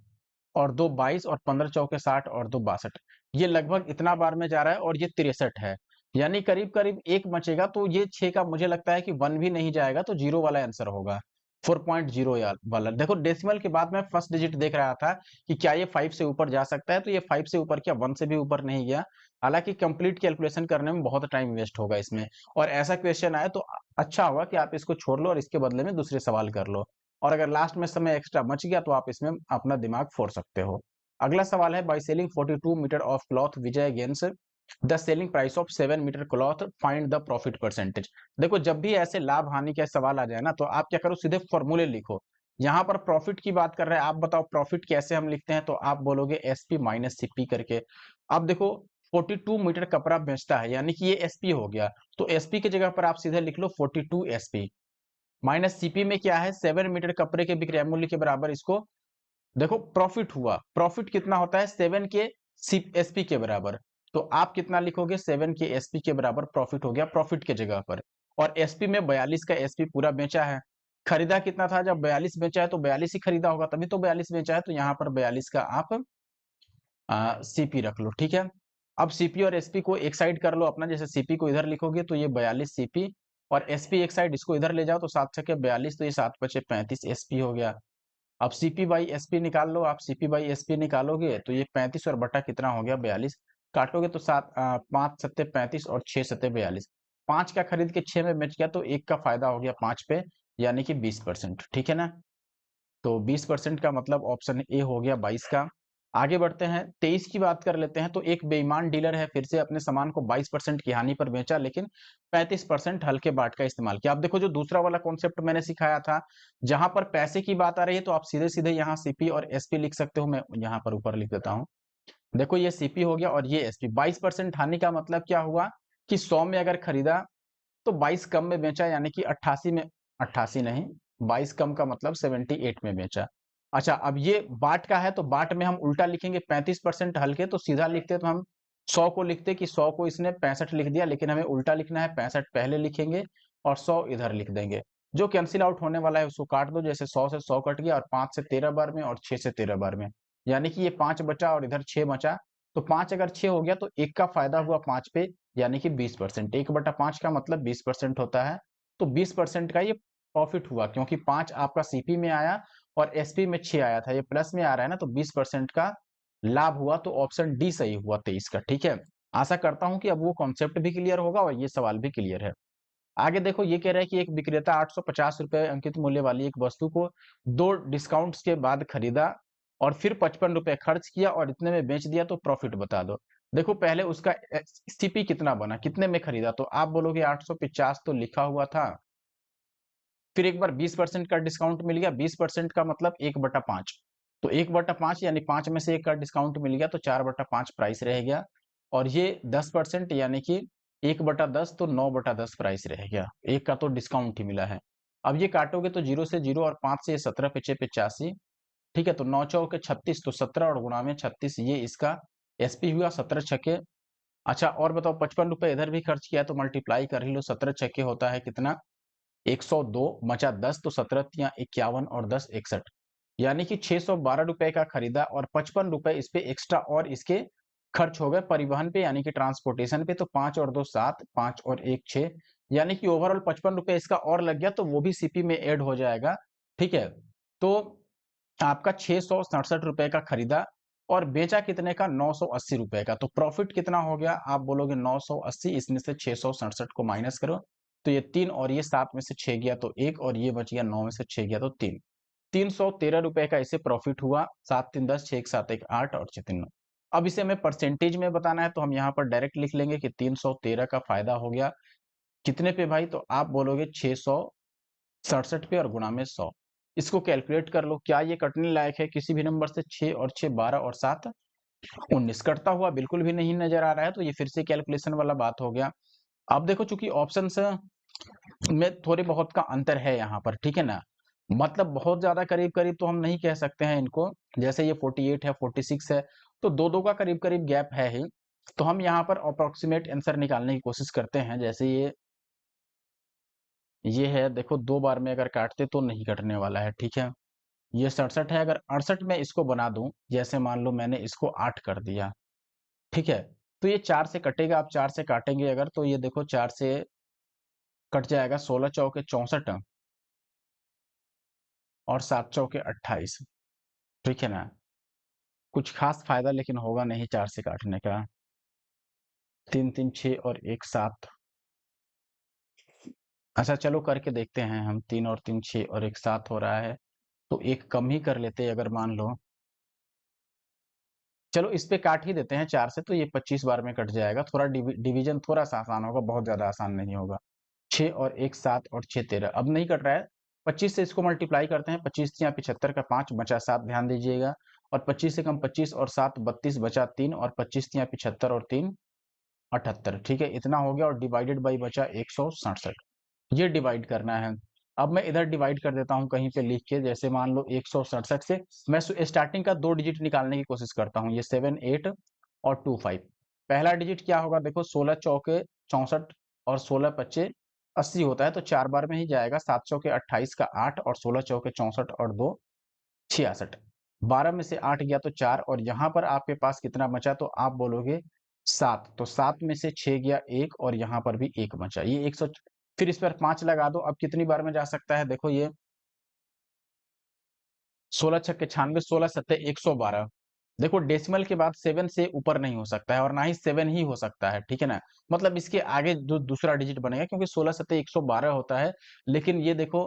A: और 2 22 और 15 चौके 60 और 2 62। ये लगभग इतना बार में जा रहा है और ये 63 है, यानी करीब करीब एक बचेगा। तो ये 6 का मुझे लगता है कि 1 भी नहीं जाएगा, तो जीरो वाला आंसर होगा 4.0 वाला। देखो डेसिमल के बाद मैं फर्स्ट डिजिट देख रहा था कि क्या ये 5 से ऊपर जा सकता है, तो ये 5 से ऊपर क्या 1 से भी ऊपर नहीं गया। हालांकि कंप्लीट कैलकुलेशन करने में बहुत टाइम वेस्ट होगा इसमें, और ऐसा क्वेश्चन आए तो अच्छा होगा कि आप इसको छोड़ लो और इसके बदले में दूसरे सवाल कर लो, और अगर लास्ट में समय एक्स्ट्रा बच गया तो आप इसमें अपना दिमाग फोड़ सकते हो। अगला सवाल है, by selling 42 metre of cloth Vijay gains the selling price of 7 metre cloth, find the profit percentage. देखो जब भी ऐसे लाभ हानि का सवाल आ जाए ना, तो आप क्या करो, सीधे फॉर्मूले लिखो। यहाँ पर प्रॉफिट की बात कर रहे हैं, आप बताओ प्रॉफिट कैसे हम लिखते हैं, तो आप बोलोगे एसपी माइनस सीपी करके। अब देखो 42 मीटर कपड़ा बेचता है, यानी कि ये एसपी हो गया, तो एसपी की जगह पर आप सीधे लिख लो 42 एसपी माइनस सीपी में क्या है, 7 मीटर कपड़े के विक्रय मूल्य के बराबर इसको। देखो प्रॉफिट हुआ, प्रॉफिट कितना होता है 7 के एसपी के बराबर, तो आप कितना लिखोगे, 7 के एसपी के बराबर प्रॉफिट हो गया प्रॉफिट के जगह पर। और एसपी में 42 का एसपी पूरा बेचा है। खरीदा कितना था, जब 42 बेचा है तो 42 ही खरीदा होगा, तभी तो 42 बेचा है, तो यहाँ पर 42 का आप सीपी रख लो, ठीक है। अब सीपी और एसपी को एक साइड कर लो अपना, जैसे सीपी को इधर लिखोगे तो ये 42 सीपी, और एसपी एक साइड इसको इधर ले जाओ तो 7 छके 42, तो ये 7 पचे 35 एसपी हो गया। अब सीपी बाई एसपी निकाल लो, आप सीपी बाई एसपी निकालोगे तो ये 35 और बटा कितना हो गया 42, काटोगे तो 5 सत्ते 35 और 6 सत्ते 42, 5 का खरीद के 6 में बेच गया तो 1 का फायदा हो गया 5 पे, यानी कि 20%। ठीक है ना, तो 20% का मतलब ऑप्शन ए हो गया 22 का। आगे बढ़ते हैं, 23 की बात कर लेते हैं। तो एक बेईमान डीलर है, फिर से अपने सामान को 22% की हानि पर बेचा, लेकिन 35% हल्के बाट का इस्तेमाल किया। अब देखो जो दूसरा वाला कॉन्सेप्ट मैंने सिखाया था, जहां पर पैसे की बात आ रही है तो आप सीधे सीधे यहाँ सीपी और एसपी लिख सकते हो। मैं यहाँ पर ऊपर लिख देता हूँ। देखो ये सीपी हो गया और ये एसपी। 22% हानि का मतलब क्या हुआ कि 100 में अगर खरीदा तो 22 कम में बेचा, यानी कि 88 में, 88 नहीं, 22 कम का मतलब 78 में बेचा। अच्छा, अब ये बाट का है तो बाट में हम उल्टा लिखेंगे, 35% हल्के, तो सीधा लिखते तो हम 100 को लिखते कि 100 को इसने 65 लिख दिया, लेकिन हमें उल्टा लिखना है, 65 पहले लिखेंगे और 100 इधर लिख देंगे। जो कैंसिल आउट होने वाला है उसको काट दो, जैसे 100 से 100 कट गया, और 5 से 13 बार में और 6 से 13 बार में, यानी कि ये 5 बचा और इधर 6 बचा। तो 5 अगर 6 हो गया तो 1 का फायदा हुआ 5 पे, यानी कि 20%। 1/5 का मतलब 20% होता है, तो 20% का ये प्रॉफिट हुआ, क्योंकि 5 आपका सीपी में आया और एसपी में 6 आया था, ये प्लस में आ रहा है ना, तो 20% का लाभ हुआ। तो ऑप्शन डी सही हुआ 23 का। ठीक है, आशा करता हूं कि अब वो कॉन्सेप्ट भी क्लियर होगा और ये सवाल भी क्लियर है। आगे देखो, ये कह रहा है कि एक विक्रेता 850 रुपए अंकित मूल्य वाली एक वस्तु को 2 डिस्काउंट्स के बाद खरीदा और फिर 55 रुपए खर्च किया और इतने में बेच दिया, तो प्रॉफिट बता दो। देखो पहले उसका सीपी कितना बना, कितने में खरीदा, तो आप बोलोगे 850 तो लिखा हुआ था, फिर एक बार 20% का डिस्काउंट मिल गया, 20% का मतलब 1/5, तो 1/5 यानी 5 में से 1 का डिस्काउंट मिल गया तो 4/5 प्राइस रह गया, और ये 10% यानी कि 1/10, तो 9/10 प्राइस रह गया, 1 का तो डिस्काउंट ही मिला है। अब ये काटोगे तो 0 से 0 और 5 से 17 पिछे 85। ठीक है, तो 9 चौके 36, तो 17 और गुणा में 36, ये इसका एसपी हुआ। 17 छक्के, अच्छा और बताओ, 55 रुपए इधर भी खर्च किया तो मल्टीप्लाई कर ही लो, 17 छक्के होता है कितना 102, बचा 10, तो 17 तिया 51 और 10 61, यानी कि 612 रुपए का खरीदा और 55 रुपए इस पे एक्स्ट्रा और इसके खर्च हो गए परिवहन पे, यानी कि ट्रांसपोर्टेशन पे। तो 5 और 2 7, 5 और 1 6, यानी कि ओवरऑल 55 रुपए इसका और लग गया, तो वो भी सीपी में ऐड हो जाएगा। ठीक है, तो आपका 667 रुपए का खरीदा और बेचा कितने का 980 रुपए का, तो प्रॉफिट कितना हो गया, आप बोलोगे 980, इसमें से 667 को माइनस करो तो ये 3, और ये 7 में से 6 गया तो 1, और ये बच गया 9 में से 6 गया तो 3, 313 रुपए का इसे प्रॉफिट हुआ। 7 3 10, 6 1 7 1 8 और 6 3 9। अब इसे हमें परसेंटेज में बताना है तो हम यहाँ पर डायरेक्ट लिख लेंगे कि 313 का फायदा हो गया कितने पे भाई, तो आप बोलोगे 667 पे और गुणा में 100। इसको कैलकुलेट कर लो, क्या ये कटने लायक है किसी भी नंबर से, 6 और 6 12 और 7 19, कटता हुआ बिल्कुल भी नहीं नजर आ रहा है, तो ये फिर से कैलकुलेशन वाला बात हो गया। अब देखो चूंकि ऑप्शंस में थोड़े बहुत का अंतर है यहाँ पर, ठीक है ना, मतलब बहुत ज्यादा करीब करीब तो हम नहीं कह सकते हैं इनको, जैसे ये 48 है 46 है, तो दो दो का करीब करीब गैप है ही। तो हम यहाँ पर अप्रोक्सीमेट आंसर निकालने की कोशिश करते हैं, जैसे ये है, देखो 2 बार में अगर काटते तो नहीं कटने वाला है। ठीक है, ये 67 है, अगर 68 में इसको बना दूं, जैसे मान लो मैंने इसको 8 कर दिया, ठीक है, तो ये 4 से कटेगा। आप 4 से काटेंगे अगर, तो ये देखो 4 से कट जाएगा, 16 चौके 64 और 7 चौके 28। ठीक है ना, कुछ खास फायदा लेकिन होगा नहीं 4 से काटने का। 3 3 6 और 1 7। अच्छा चलो करके देखते हैं हम, 3 और 3 6 और 1 7 हो रहा है, तो एक कम ही कर लेते हैं, अगर मान लो, चलो इस पे काट ही देते हैं 4 से, तो ये 25 बार में कट जाएगा। थोड़ा डिवीजन थोड़ा सा आसान होगा, बहुत ज्यादा आसान नहीं होगा। 6 और 1 7 और 6 13, अब नहीं कट रहा है। 25 से इसको मल्टीप्लाई करते हैं, 25 या 75 का 5 बचा 7, ध्यान दीजिएगा, और 25 से कम 25 और 7 32 बचा 3, और 25 या 75 और 3 78। ठीक है, इतना हो गया, और डिवाइडेड बाई बचा 167, ये डिवाइड करना है। अब मैं इधर डिवाइड कर देता हूं कहीं पे लिख के, जैसे मान लो 167 से मैं स्टार्टिंग का 2 डिजिट निकालने की कोशिश करता हूं, ये 7 8 और 2 5। पहला डिजिट क्या होगा, देखो 16 चौके 64 और 16 पच्चे 80 होता है, तो 4 बार में ही जाएगा। 7 चौके 28 का 8 और 16 चौके 64 और 2 66, 12 में से 8 गया तो 4, और यहाँ पर आपके पास कितना बचा, तो आप बोलोगे 7, तो 7 में से 6 गया 1 और यहाँ पर भी 1 बचा। ये 100, फिर इस पर 5 लगा दो। अब कितनी बार में जा सकता है? देखो ये 16 छक्के 96, 16 सत्ते 112। देखो डेसिमल के बाद 7 से ऊपर नहीं हो सकता है और ना ही 7 ही हो सकता है, ठीक है ना? मतलब इसके आगे जो दूसरा डिजिट बनेगा, क्योंकि 16 सत्ते 112 होता है। लेकिन ये देखो,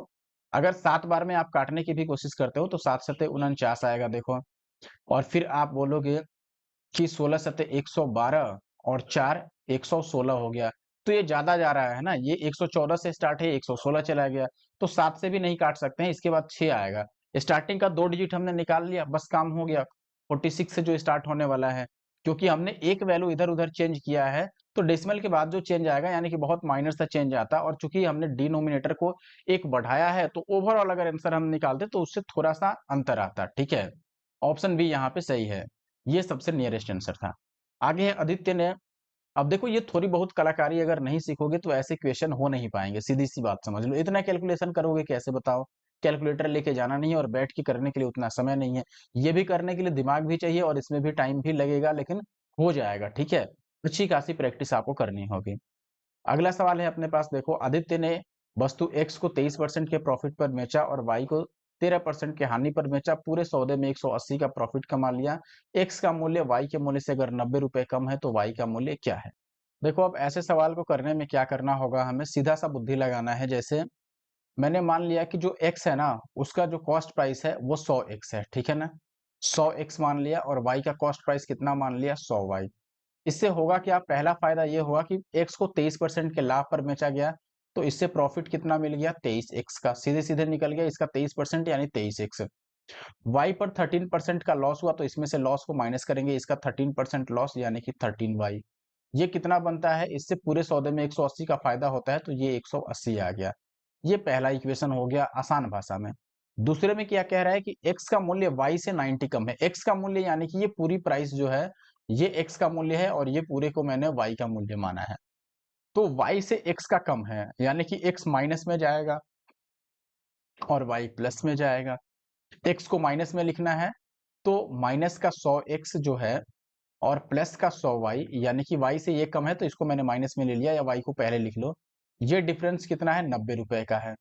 A: अगर 7 बार में आप काटने की भी कोशिश करते हो तो 7 सत्ते 49 आएगा, देखो। और फिर आप बोलोगे कि 16 सत्ते 112 और 4 116 हो गया। तो ये ज्यादा जा रहा है ना, ये 114 से स्टार्ट है, 116 चला गया। तो 7 से भी नहीं काट सकते हैं, इसके बाद 6 आएगा। स्टार्टिंग का 2 डिजिट हमने निकाल लिया, बस काम हो गया। 46 से जो स्टार्ट होने वाला है, क्योंकि हमने एक वैल्यू इधर उधर चेंज किया है, तो डेसिमल के बाद जो चेंज आएगा यानी कि बहुत माइनर सा चेंज आता है। और चूंकि हमने डिनोमिनेटर को एक बढ़ाया है, तो ओवरऑल अगर आंसर हम निकालते तो उससे थोड़ा सा अंतर आता, ठीक है। ऑप्शन बी यहाँ पे सही है, ये सबसे नियरेस्ट आंसर था। आगे है आदित्य ने। अब देखो, ये थोड़ी बहुत कलाकारी अगर नहीं सीखोगे तो ऐसे क्वेश्चन हो नहीं पाएंगे, सीधी सी बात समझ लो। इतना कैलकुलेशन करोगे कैसे, बताओ? कैलकुलेटर लेके जाना नहीं है और बैठ के करने के लिए उतना समय नहीं है। ये भी करने के लिए दिमाग भी चाहिए और इसमें भी टाइम भी लगेगा, लेकिन हो जाएगा, ठीक है। अच्छी खासी प्रैक्टिस आपको करनी होगी। अगला सवाल है अपने पास, देखो। आदित्य ने वस्तु एक्स को 23% के प्रॉफिट पर बेचा और वाई को 13% के हानि पर बेचा। पूरे सौदे में 180 का प्रॉफिट कमा लिया। एक्स का मूल्य वाई के मूल्य से अगर 90 रुपए कम है तो वाई का मूल्य क्या है? देखो, अब ऐसे सवाल को करने में क्या करना होगा, हमें सीधा सा बुद्धि लगाना है। जैसे मैंने मान लिया कि जो एक्स है ना, उसका जो कॉस्ट प्राइस है वो 100 एक्स है, ठीक है ना। 100 एक्स मान लिया और वाई का कॉस्ट प्राइस कितना मान लिया? 100 वाई। इससे होगा क्या? पहला फायदा ये होगा कि एक्स को 23% के लाभ पर बेचा गया, तो इससे प्रॉफिट कितना मिल गया? 23 एक्स का, सीधे सीधे निकल गया। इसका 23% यानी 23 एक्स। वाई पर 13% का लॉस हुआ, तो इसमें से लॉस को माइनस करेंगे, इसका 13% लॉस यानी कि 13 वाई। ये कितना बनता है? इससे पूरे सौदे में 180 का फायदा होता है, तो ये 180 आ गया। ये पहला इक्वेशन हो गया आसान भाषा में। दूसरे में क्या कह रहा है कि x का मूल्य y से 90 कम है। x का मूल्य यानी कि ये पूरी प्राइस जो है, ये x का मूल्य है और ये पूरे को मैंने y का मूल्य माना है। तो y से x का कम है, यानी कि x माइनस में जाएगा और y प्लस में जाएगा। x को माइनस में लिखना है, तो माइनस का 100x जो है और प्लस का 100y, यानी कि y से ये कम है तो इसको मैंने माइनस में ले लिया, या y को पहले लिख लो। ये डिफरेंस कितना है? 90 रुपए का है,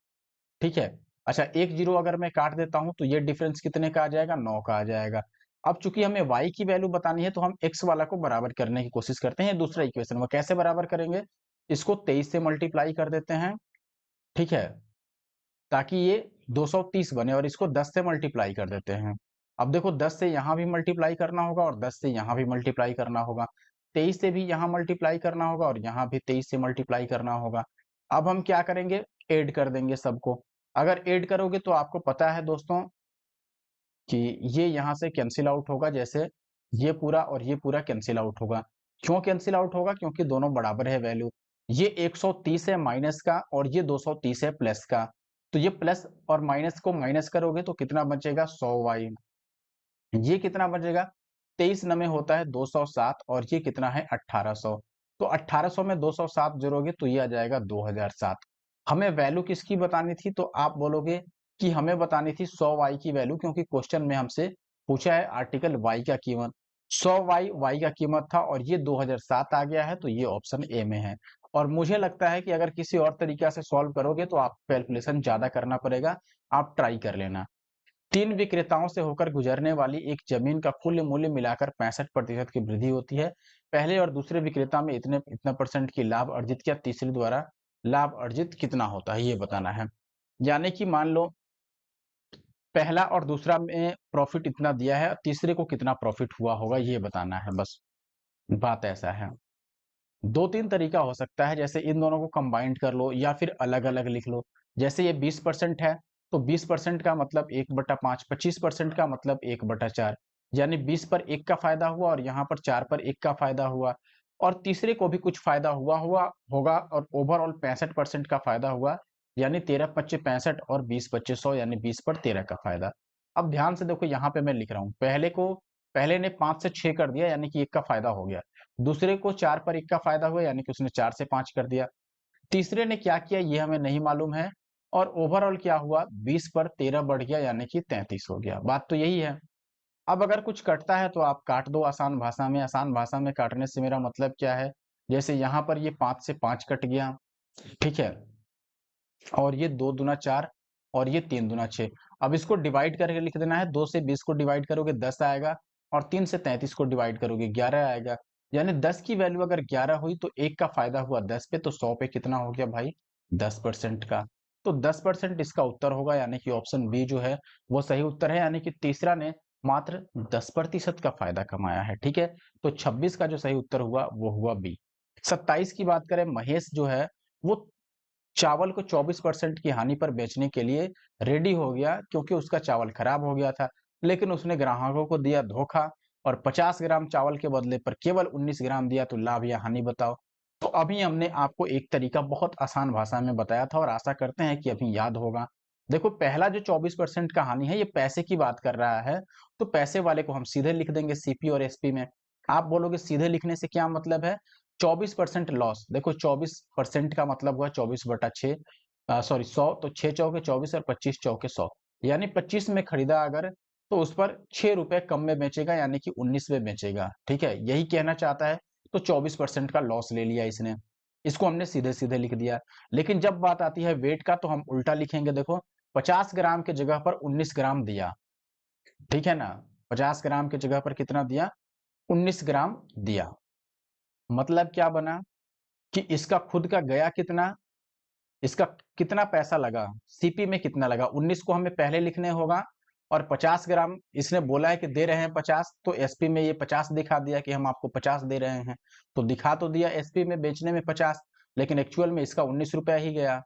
A: ठीक है। अच्छा, एक जीरो अगर मैं काट देता हूं तो ये डिफरेंस कितने का आ जाएगा? 9 का आ जाएगा। अब चूंकि हमें y की वैल्यू बतानी है तो हम x वाला को बराबर करने की कोशिश करते हैं। दूसरा इक्वेशन वो कैसे बराबर करेंगे? इसको 23 से मल्टीप्लाई कर देते हैं, ठीक है, ताकि ये 230 बने, और इसको 10 से मल्टीप्लाई कर देते हैं। अब देखो, 10 से यहां भी मल्टीप्लाई करना होगा और 10 से यहां भी मल्टीप्लाई करना होगा। 23 से भी यहां मल्टीप्लाई करना होगा और यहां भी 23 से मल्टीप्लाई करना होगा। अब हम क्या करेंगे? ऐड कर देंगे सबको। अगर ऐड करोगे तो आपको पता है दोस्तों कि ये यहाँ से कैंसिल आउट होगा, जैसे ये पूरा और ये पूरा कैंसिल आउट होगा। क्यों कैंसिल आउट होगा? क्योंकि दोनों बराबर है वैल्यू। ये 130 है माइनस का और ये 230 है प्लस का। तो ये प्लस और माइनस को माइनस करोगे तो कितना बचेगा? 100 वाई। ये कितना बचेगा? 23 नमे होता है 207 और ये कितना है? 1800। तो 1800 में 207 जोड़ोगे तो ये आ जाएगा 2007। हमें वैल्यू किसकी बतानी थी? तो आप बोलोगे कि हमें बतानी थी 100 वाई की वैल्यू, क्योंकि क्वेश्चन में हमसे पूछा है आर्टिकल वाई का कीमत। 100 वाई वाई का कीमत था और ये 2007 आ गया है, तो ये ऑप्शन ए में है। और मुझे लगता है कि अगर किसी और तरीका से सॉल्व करोगे तो आप कैलकुलेशन ज्यादा करना पड़ेगा। आप ट्राई कर लेना। 3 विक्रेताओं से होकर गुजरने वाली एक जमीन का कुल मूल्य मिलाकर 65% की वृद्धि होती है। पहले और दूसरे विक्रेता में इतना परसेंट की लाभ अर्जित किया, तीसरे द्वारा लाभ अर्जित कितना होता है, ये बताना है। यानी कि मान लो पहला और दूसरा में प्रॉफिट इतना दिया है, तीसरे को कितना प्रॉफिट हुआ होगा, ये बताना है बस। बात ऐसा है। 2-3 तरीका हो सकता है, जैसे इन दोनों को कंबाइंड कर लो या फिर अलग-अलग लिख लो। जैसे ये 20% है, तो 20% का मतलब 1/5, 25% का मतलब 1/4, यानी 20 पर 1 का फायदा हुआ और यहाँ पर 4 पर 1 का फायदा हुआ। और तीसरे को भी कुछ फायदा हुआ हुआ होगा और ओवरऑल 65% का फायदा हुआ, यानी 13×5 65 और 20×5 100, यानी 20 पर 13 का फायदा। अब ध्यान से देखो, यहाँ पे मैं लिख रहा हूँ, पहले ने 5 से 6 कर दिया, यानी कि 1 का फायदा हो गया। दूसरे को 4 पर 1 का फायदा हुआ, यानी कि उसने 4 से 5 कर दिया। तीसरे ने क्या किया ये हमें नहीं मालूम है। और ओवरऑल क्या हुआ? 20 पर 13 बढ़ गया, यानी कि 33 हो गया। बात तो यही है।
B: अब अगर कुछ कटता है तो आप काट दो आसान भाषा में। आसान भाषा में काटने से मेरा मतलब क्या है, जैसे यहाँ पर ये 5 से 5 कट गया, ठीक है, और ये 2 दूना 4 और ये 3 दूना 6। अब इसको डिवाइड करके लिख देना है। 2 से 20 को डिवाइड करोगे 10 आएगा, और 3 से 33 को डिवाइड करोगे 11 आएगा। यानी 10 की वैल्यू अगर 11 हुई तो 1 का फायदा हुआ 10 पे, तो 100 पे कितना हो गया भाई, 10% का। तो 10% इसका उत्तर होगा, यानी कि ऑप्शन बी जो है वो सही उत्तर है, यानी कि तीसरा ने मात्र 10% का फायदा कमाया है। ठीक है, तो 26 का जो सही उत्तर हुआ वो हुआ बी। 27 की बात करें, महेश जो है वो चावल को 24% की हानि पर बेचने के लिए रेडी हो गया, क्योंकि उसका चावल खराब हो गया था। लेकिन उसने ग्राहकों को दिया धोखा और 50 ग्राम चावल के बदले पर केवल 19 ग्राम दिया, तो लाभ या हानि बताओ। तो अभी हमने आपको एक तरीका बहुत आसान भाषा में बताया था और आशा करते हैं कि अभी याद होगा। देखो, पहला जो 24% का हानि है ये पैसे की बात कर रहा है, तो पैसे वाले को हम सीधे लिख देंगे सीपी और एसपी में। आप बोलोगे सीधे लिखने से क्या मतलब है, 24% लॉस। देखो 24% का मतलब हुआ 24/6, सॉरी 100, तो 6 चौके 24 और 25 चौके 100, यानी 25 में खरीदा अगर, तो उस पर 6 रुपए कम में बेचेगा, यानी कि 19 में बेचेगा। ठीक है, यही कहना चाहता है। तो 24% का लॉस ले लिया इसने, इसको हमने सीधे सीधे लिख दिया। लेकिन जब बात आती है वेट का, तो हम उल्टा लिखेंगे। देखो 50 ग्राम के जगह पर 19 ग्राम दिया, ठीक है ना, 50 ग्राम के जगह पर कितना दिया, 19 ग्राम दिया। मतलब क्या बना कि इसका खुद का गया कितना, इसका कितना पैसा लगा, सीपी में कितना लगा, 19 को हमें पहले लिखने होगा, और 50 ग्राम इसने बोला है कि दे रहे हैं 50, तो एसपी में ये 50 दिखा दिया कि हम आपको 50 दे रहे हैं। तो दिखा तो दिया एसपी में बेचने में 50, लेकिन एक्चुअल में इसका 19 रुपया ही गया।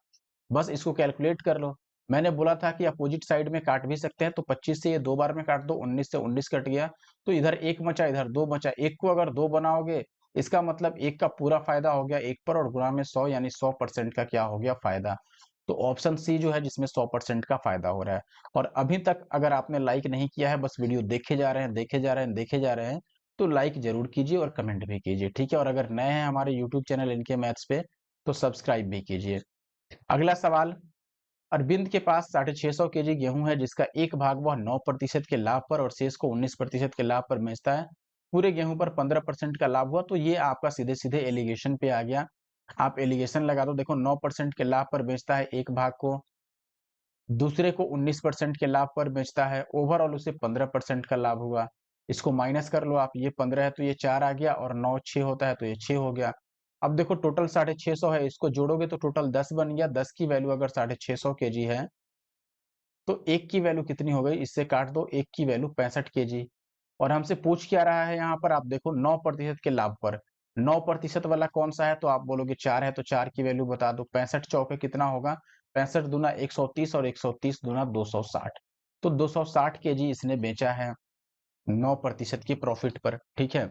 B: बस इसको कैलकुलेट कर लो। मैंने बोला था कि अपोजिट साइड में काट भी सकते हैं, तो 25 से ये 2 बार में काट दो, 19 से 19 कट गया, तो इधर 1 बचा, इधर 2 बचा। 1 को अगर 2 बनाओगे, इसका मतलब 1 का पूरा फायदा हो गया 1 पर, और गुणा में 100, यानी 100% का क्या हो गया, फायदा। तो ऑप्शन सी जो है जिसमें 100% का फायदा हो रहा है। और अभी तक अगर आपने लाइक नहीं किया है, बस वीडियो देखे जा रहे हैं, देखे जा रहे हैं, देखे जा रहे हैं, तो लाइक जरूर कीजिए और कमेंट भी कीजिए। ठीक है, और अगर नए हैं हमारे यूट्यूब चैनल इनके मैथ्स पे, तो सब्सक्राइब भी कीजिए। अगला सवाल, अरविंद के पास 650 केजी गेहूं है, जिसका एक भाग वह 9% के लाभ पर और शेष को 19% के लाभ पर बेचता है। पूरे गेहूं पर 15% का लाभ हुआ। तो ये आपका सीधे सीधे एलिगेशन पे आ गया। आप एलिगेशन लगा दो। देखो 9% के लाभ पर बेचता है एक भाग को, दूसरे को 19% के लाभ पर बेचता है, ओवरऑल उसे 15% का लाभ हुआ। इसको माइनस कर लो आप, ये 15 है तो ये 4 आ गया, और 9 6 होता है तो ये 6 हो गया। अब देखो टोटल 650 है, इसको जोड़ोगे तो टोटल 10 बन गया। 10 की वैल्यू अगर 650 केजी है, तो 1 की वैल्यू कितनी हो गई, इससे काट दो, 1 की वैल्यू 65 केजी। और हमसे पूछ क्या रहा है यहाँ पर, आप देखो 9% के लाभ पर, 9% वाला कौन सा है, तो आप बोलोगे 4 है, तो 4 की वैल्यू बता दो। 65 चौके कितना होगा, 65 दूना 130 और 130 दूना 260। तो 260 केजी इसने बेचा है 9% की प्रॉफिट पर। ठीक है,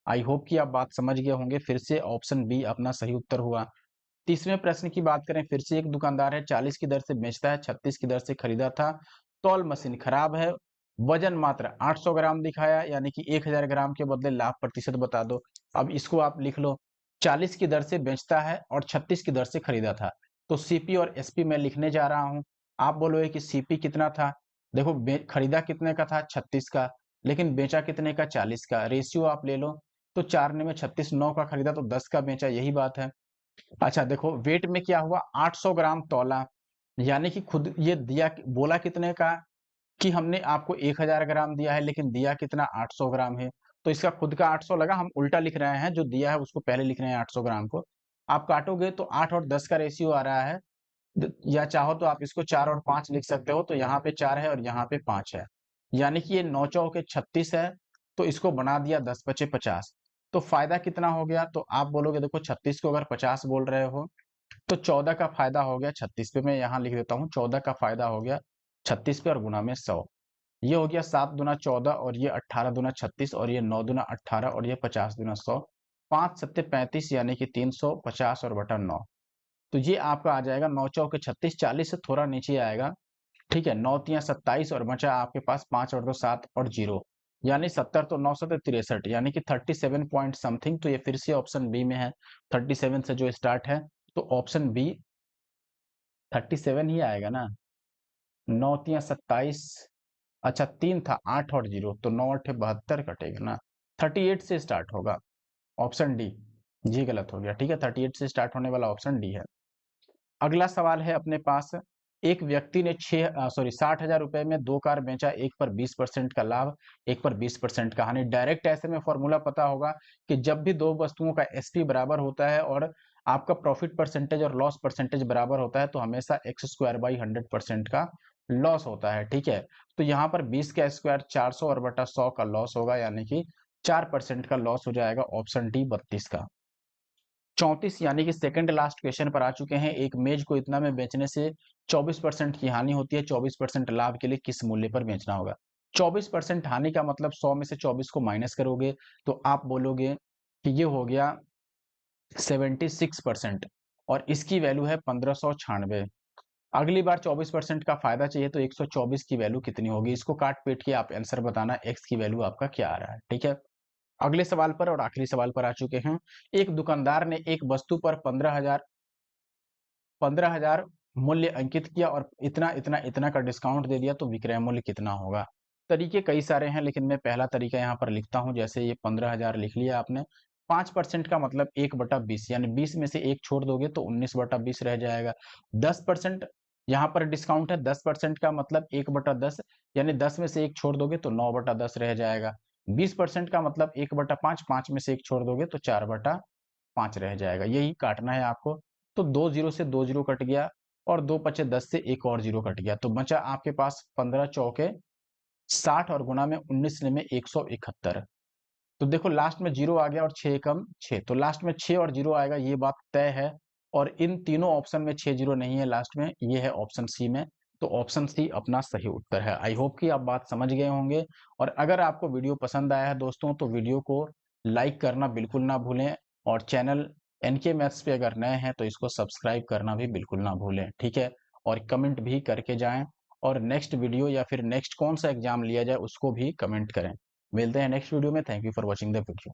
B: आई होप कि आप बात समझ गए होंगे। फिर से ऑप्शन बी अपना सही उत्तर हुआ। तीसवें प्रश्न की बात करें, फिर से एक दुकानदार है, 40 की दर से बेचता है, 36 की दर से खरीदा था। तौल मशीन खराब है, वजन मात्र 800 ग्राम दिखाया, यानी कि 1000 ग्राम के बदले लाभ प्रतिशत बता दो। अब इसको आप लिख लो, 40 की दर से बेचता है और 36 की दर से खरीदा था। तो सीपी और एसपी मैं लिखने जा रहा हूं। आप बोलोगे कि सीपी कितना था, देखो खरीदा कितने का था, 36 का, लेकिन बेचा कितने का, 40 का। रेशियो आप ले लो, तो 4 ने में 36, 9 का खरीदा तो 10 का बेचा, यही बात है। अच्छा देखो वेट में क्या हुआ, 800 ग्राम तौला, यानी कि खुद ये दिया, बोला कितने का, कि हमने आपको 1000 ग्राम दिया है, लेकिन दिया कितना, 800 ग्राम है। तो इसका खुद का 800 लगा, हम उल्टा लिख रहे हैं, जो दिया है उसको पहले लिख रहे हैं 800 ग्राम को। आप काटोगे तो 8 और 10 का रेशियो आ रहा है, या चाहो तो आप इसको 4 और 5 लिख सकते हो। तो यहाँ पे 4 है और यहाँ पे 5 है, यानी कि ये 9 चौके 36 है, तो इसको बना दिया 10 बचे 50। तो फायदा कितना हो गया, तो आप बोलोगे देखो 36 को अगर 50 बोल रहे हो, तो 14 का फायदा हो गया 36 पे। मैं यहाँ लिख देता हूँ, 14 का फायदा हो गया 36 पे, और गुना में 100। ये हो गया 7 दूना 14, और ये 18 दूना 36, और ये 9 दूना 18, और ये 50 दूना 100। 5 सत्ते 35, यानी कि 350 और बटा 9। तो ये आपका आ जाएगा 9 चौके 36, 40 से थोड़ा नीचे आएगा। ठीक है, 9 तिया 27, और बचा आपके पास 5 और 2 7 और 0, यानी 70, तो 9 सत्ते 63, यानी कि 37 पॉइंट समथिंग। तो ये फिर से ऑप्शन बी में है, 37 से जो स्टार्ट है, तो ऑप्शन बी 37 ही आएगा ना। 9 तिया 27, अच्छा 3 था, 8 और 0 तो 9 8 72 कटेगा ना, 38 से स्टार्ट होगा, ऑप्शन डी। जी गलत हो गया, ठीक है, 38 से स्टार्ट होने वाला ऑप्शन डी है। अगला सवाल है अपने पास, एक व्यक्ति ने 60,000 रुपए में 2 कार बेचा, एक पर 20% का लाभ, एक पर 20% का हानि। डायरेक्ट ऐसे में फॉर्मूला पता होगा कि जब भी दो वस्तुओं का एसपी बराबर होता है और आपका प्रॉफिट परसेंटेज और लॉस परसेंटेज बराबर होता है तो हमेशा एक्स स्क्वायर बाई 100% का लॉस होता है, ठीक है। तो यहाँ पर 20 का स्क्वायर 400 और बटा 100 का लॉस होगा, यानी कि 4% का लॉस हो जाएगा, ऑप्शन डी 32 का। 34 यानी कि सेकंड लास्ट क्वेश्चन पर आ चुके हैं। एक मेज को इतना में बेचने से 24% की हानि होती है, 24% लाभ के लिए किस मूल्य पर बेचना होगा। 24% हानि का मतलब 100 में से 24 को माइनस करोगे तो आप बोलोगे कि ये हो गया 76% और इसकी वैल्यू है 1596। अगली बार 24% का फायदा चाहिए तो 124 की वैल्यू कितनी होगी, इसको काट पीट के आप आंसर बताना एक्स की वैल्यू आपका क्या आ रहा है, ठीक है। अगले सवाल पर और आखिरी सवाल पर आ चुके हैं। एक दुकानदार ने एक वस्तु पर 15,000 मूल्य अंकित किया और इतना इतना इतना का डिस्काउंट दे दिया तो विक्रय मूल्य कितना होगा। तरीके कई सारे हैं लेकिन मैं पहला तरीका यहाँ पर लिखता हूँ। जैसे ये 15,000 लिख लिया आपने, 5% का मतलब 1/20, यानी 20 में से 1 छोड़ दोगे तो 19/20 रह जाएगा। 10% यहाँ पर डिस्काउंट है, 10% का मतलब 1/10, यानी 10 में से 1 छोड़ दोगे तो 9/10 रह जाएगा। 20% का मतलब 1/5, 5 में से 1 छोड़ दोगे तो 4/5 रह जाएगा। यही काटना है आपको। तो 2 जीरो से 2 जीरो कट गया और 2 पचे 10 से एक और जीरो कट गया, तो बचा आपके पास 15 चौके 60 और गुना में 19 में 171। तो देखो लास्ट में जीरो आ गया और 6 एकम 6, तो लास्ट में 6 और जीरो आएगा, ये बात तय है। और इन तीनों ऑप्शन में 6 जीरो नहीं है लास्ट में, ये है ऑप्शन सी में। तो ऑप्शन सी अपना सही उत्तर है। आई होप कि आप बात समझ गए होंगे। और अगर आपको वीडियो पसंद आया है दोस्तों तो वीडियो को लाइक करना बिल्कुल ना भूलें, और चैनल एनके मैथ्स पे अगर नए हैं तो इसको सब्सक्राइब करना भी बिल्कुल ना भूलें, ठीक है। और कमेंट भी करके जाएं, और नेक्स्ट वीडियो या फिर नेक्स्ट कौन सा एग्जाम लिया जाए उसको भी कमेंट करें। मिलते हैं नेक्स्ट वीडियो में। Thank you for watching the video.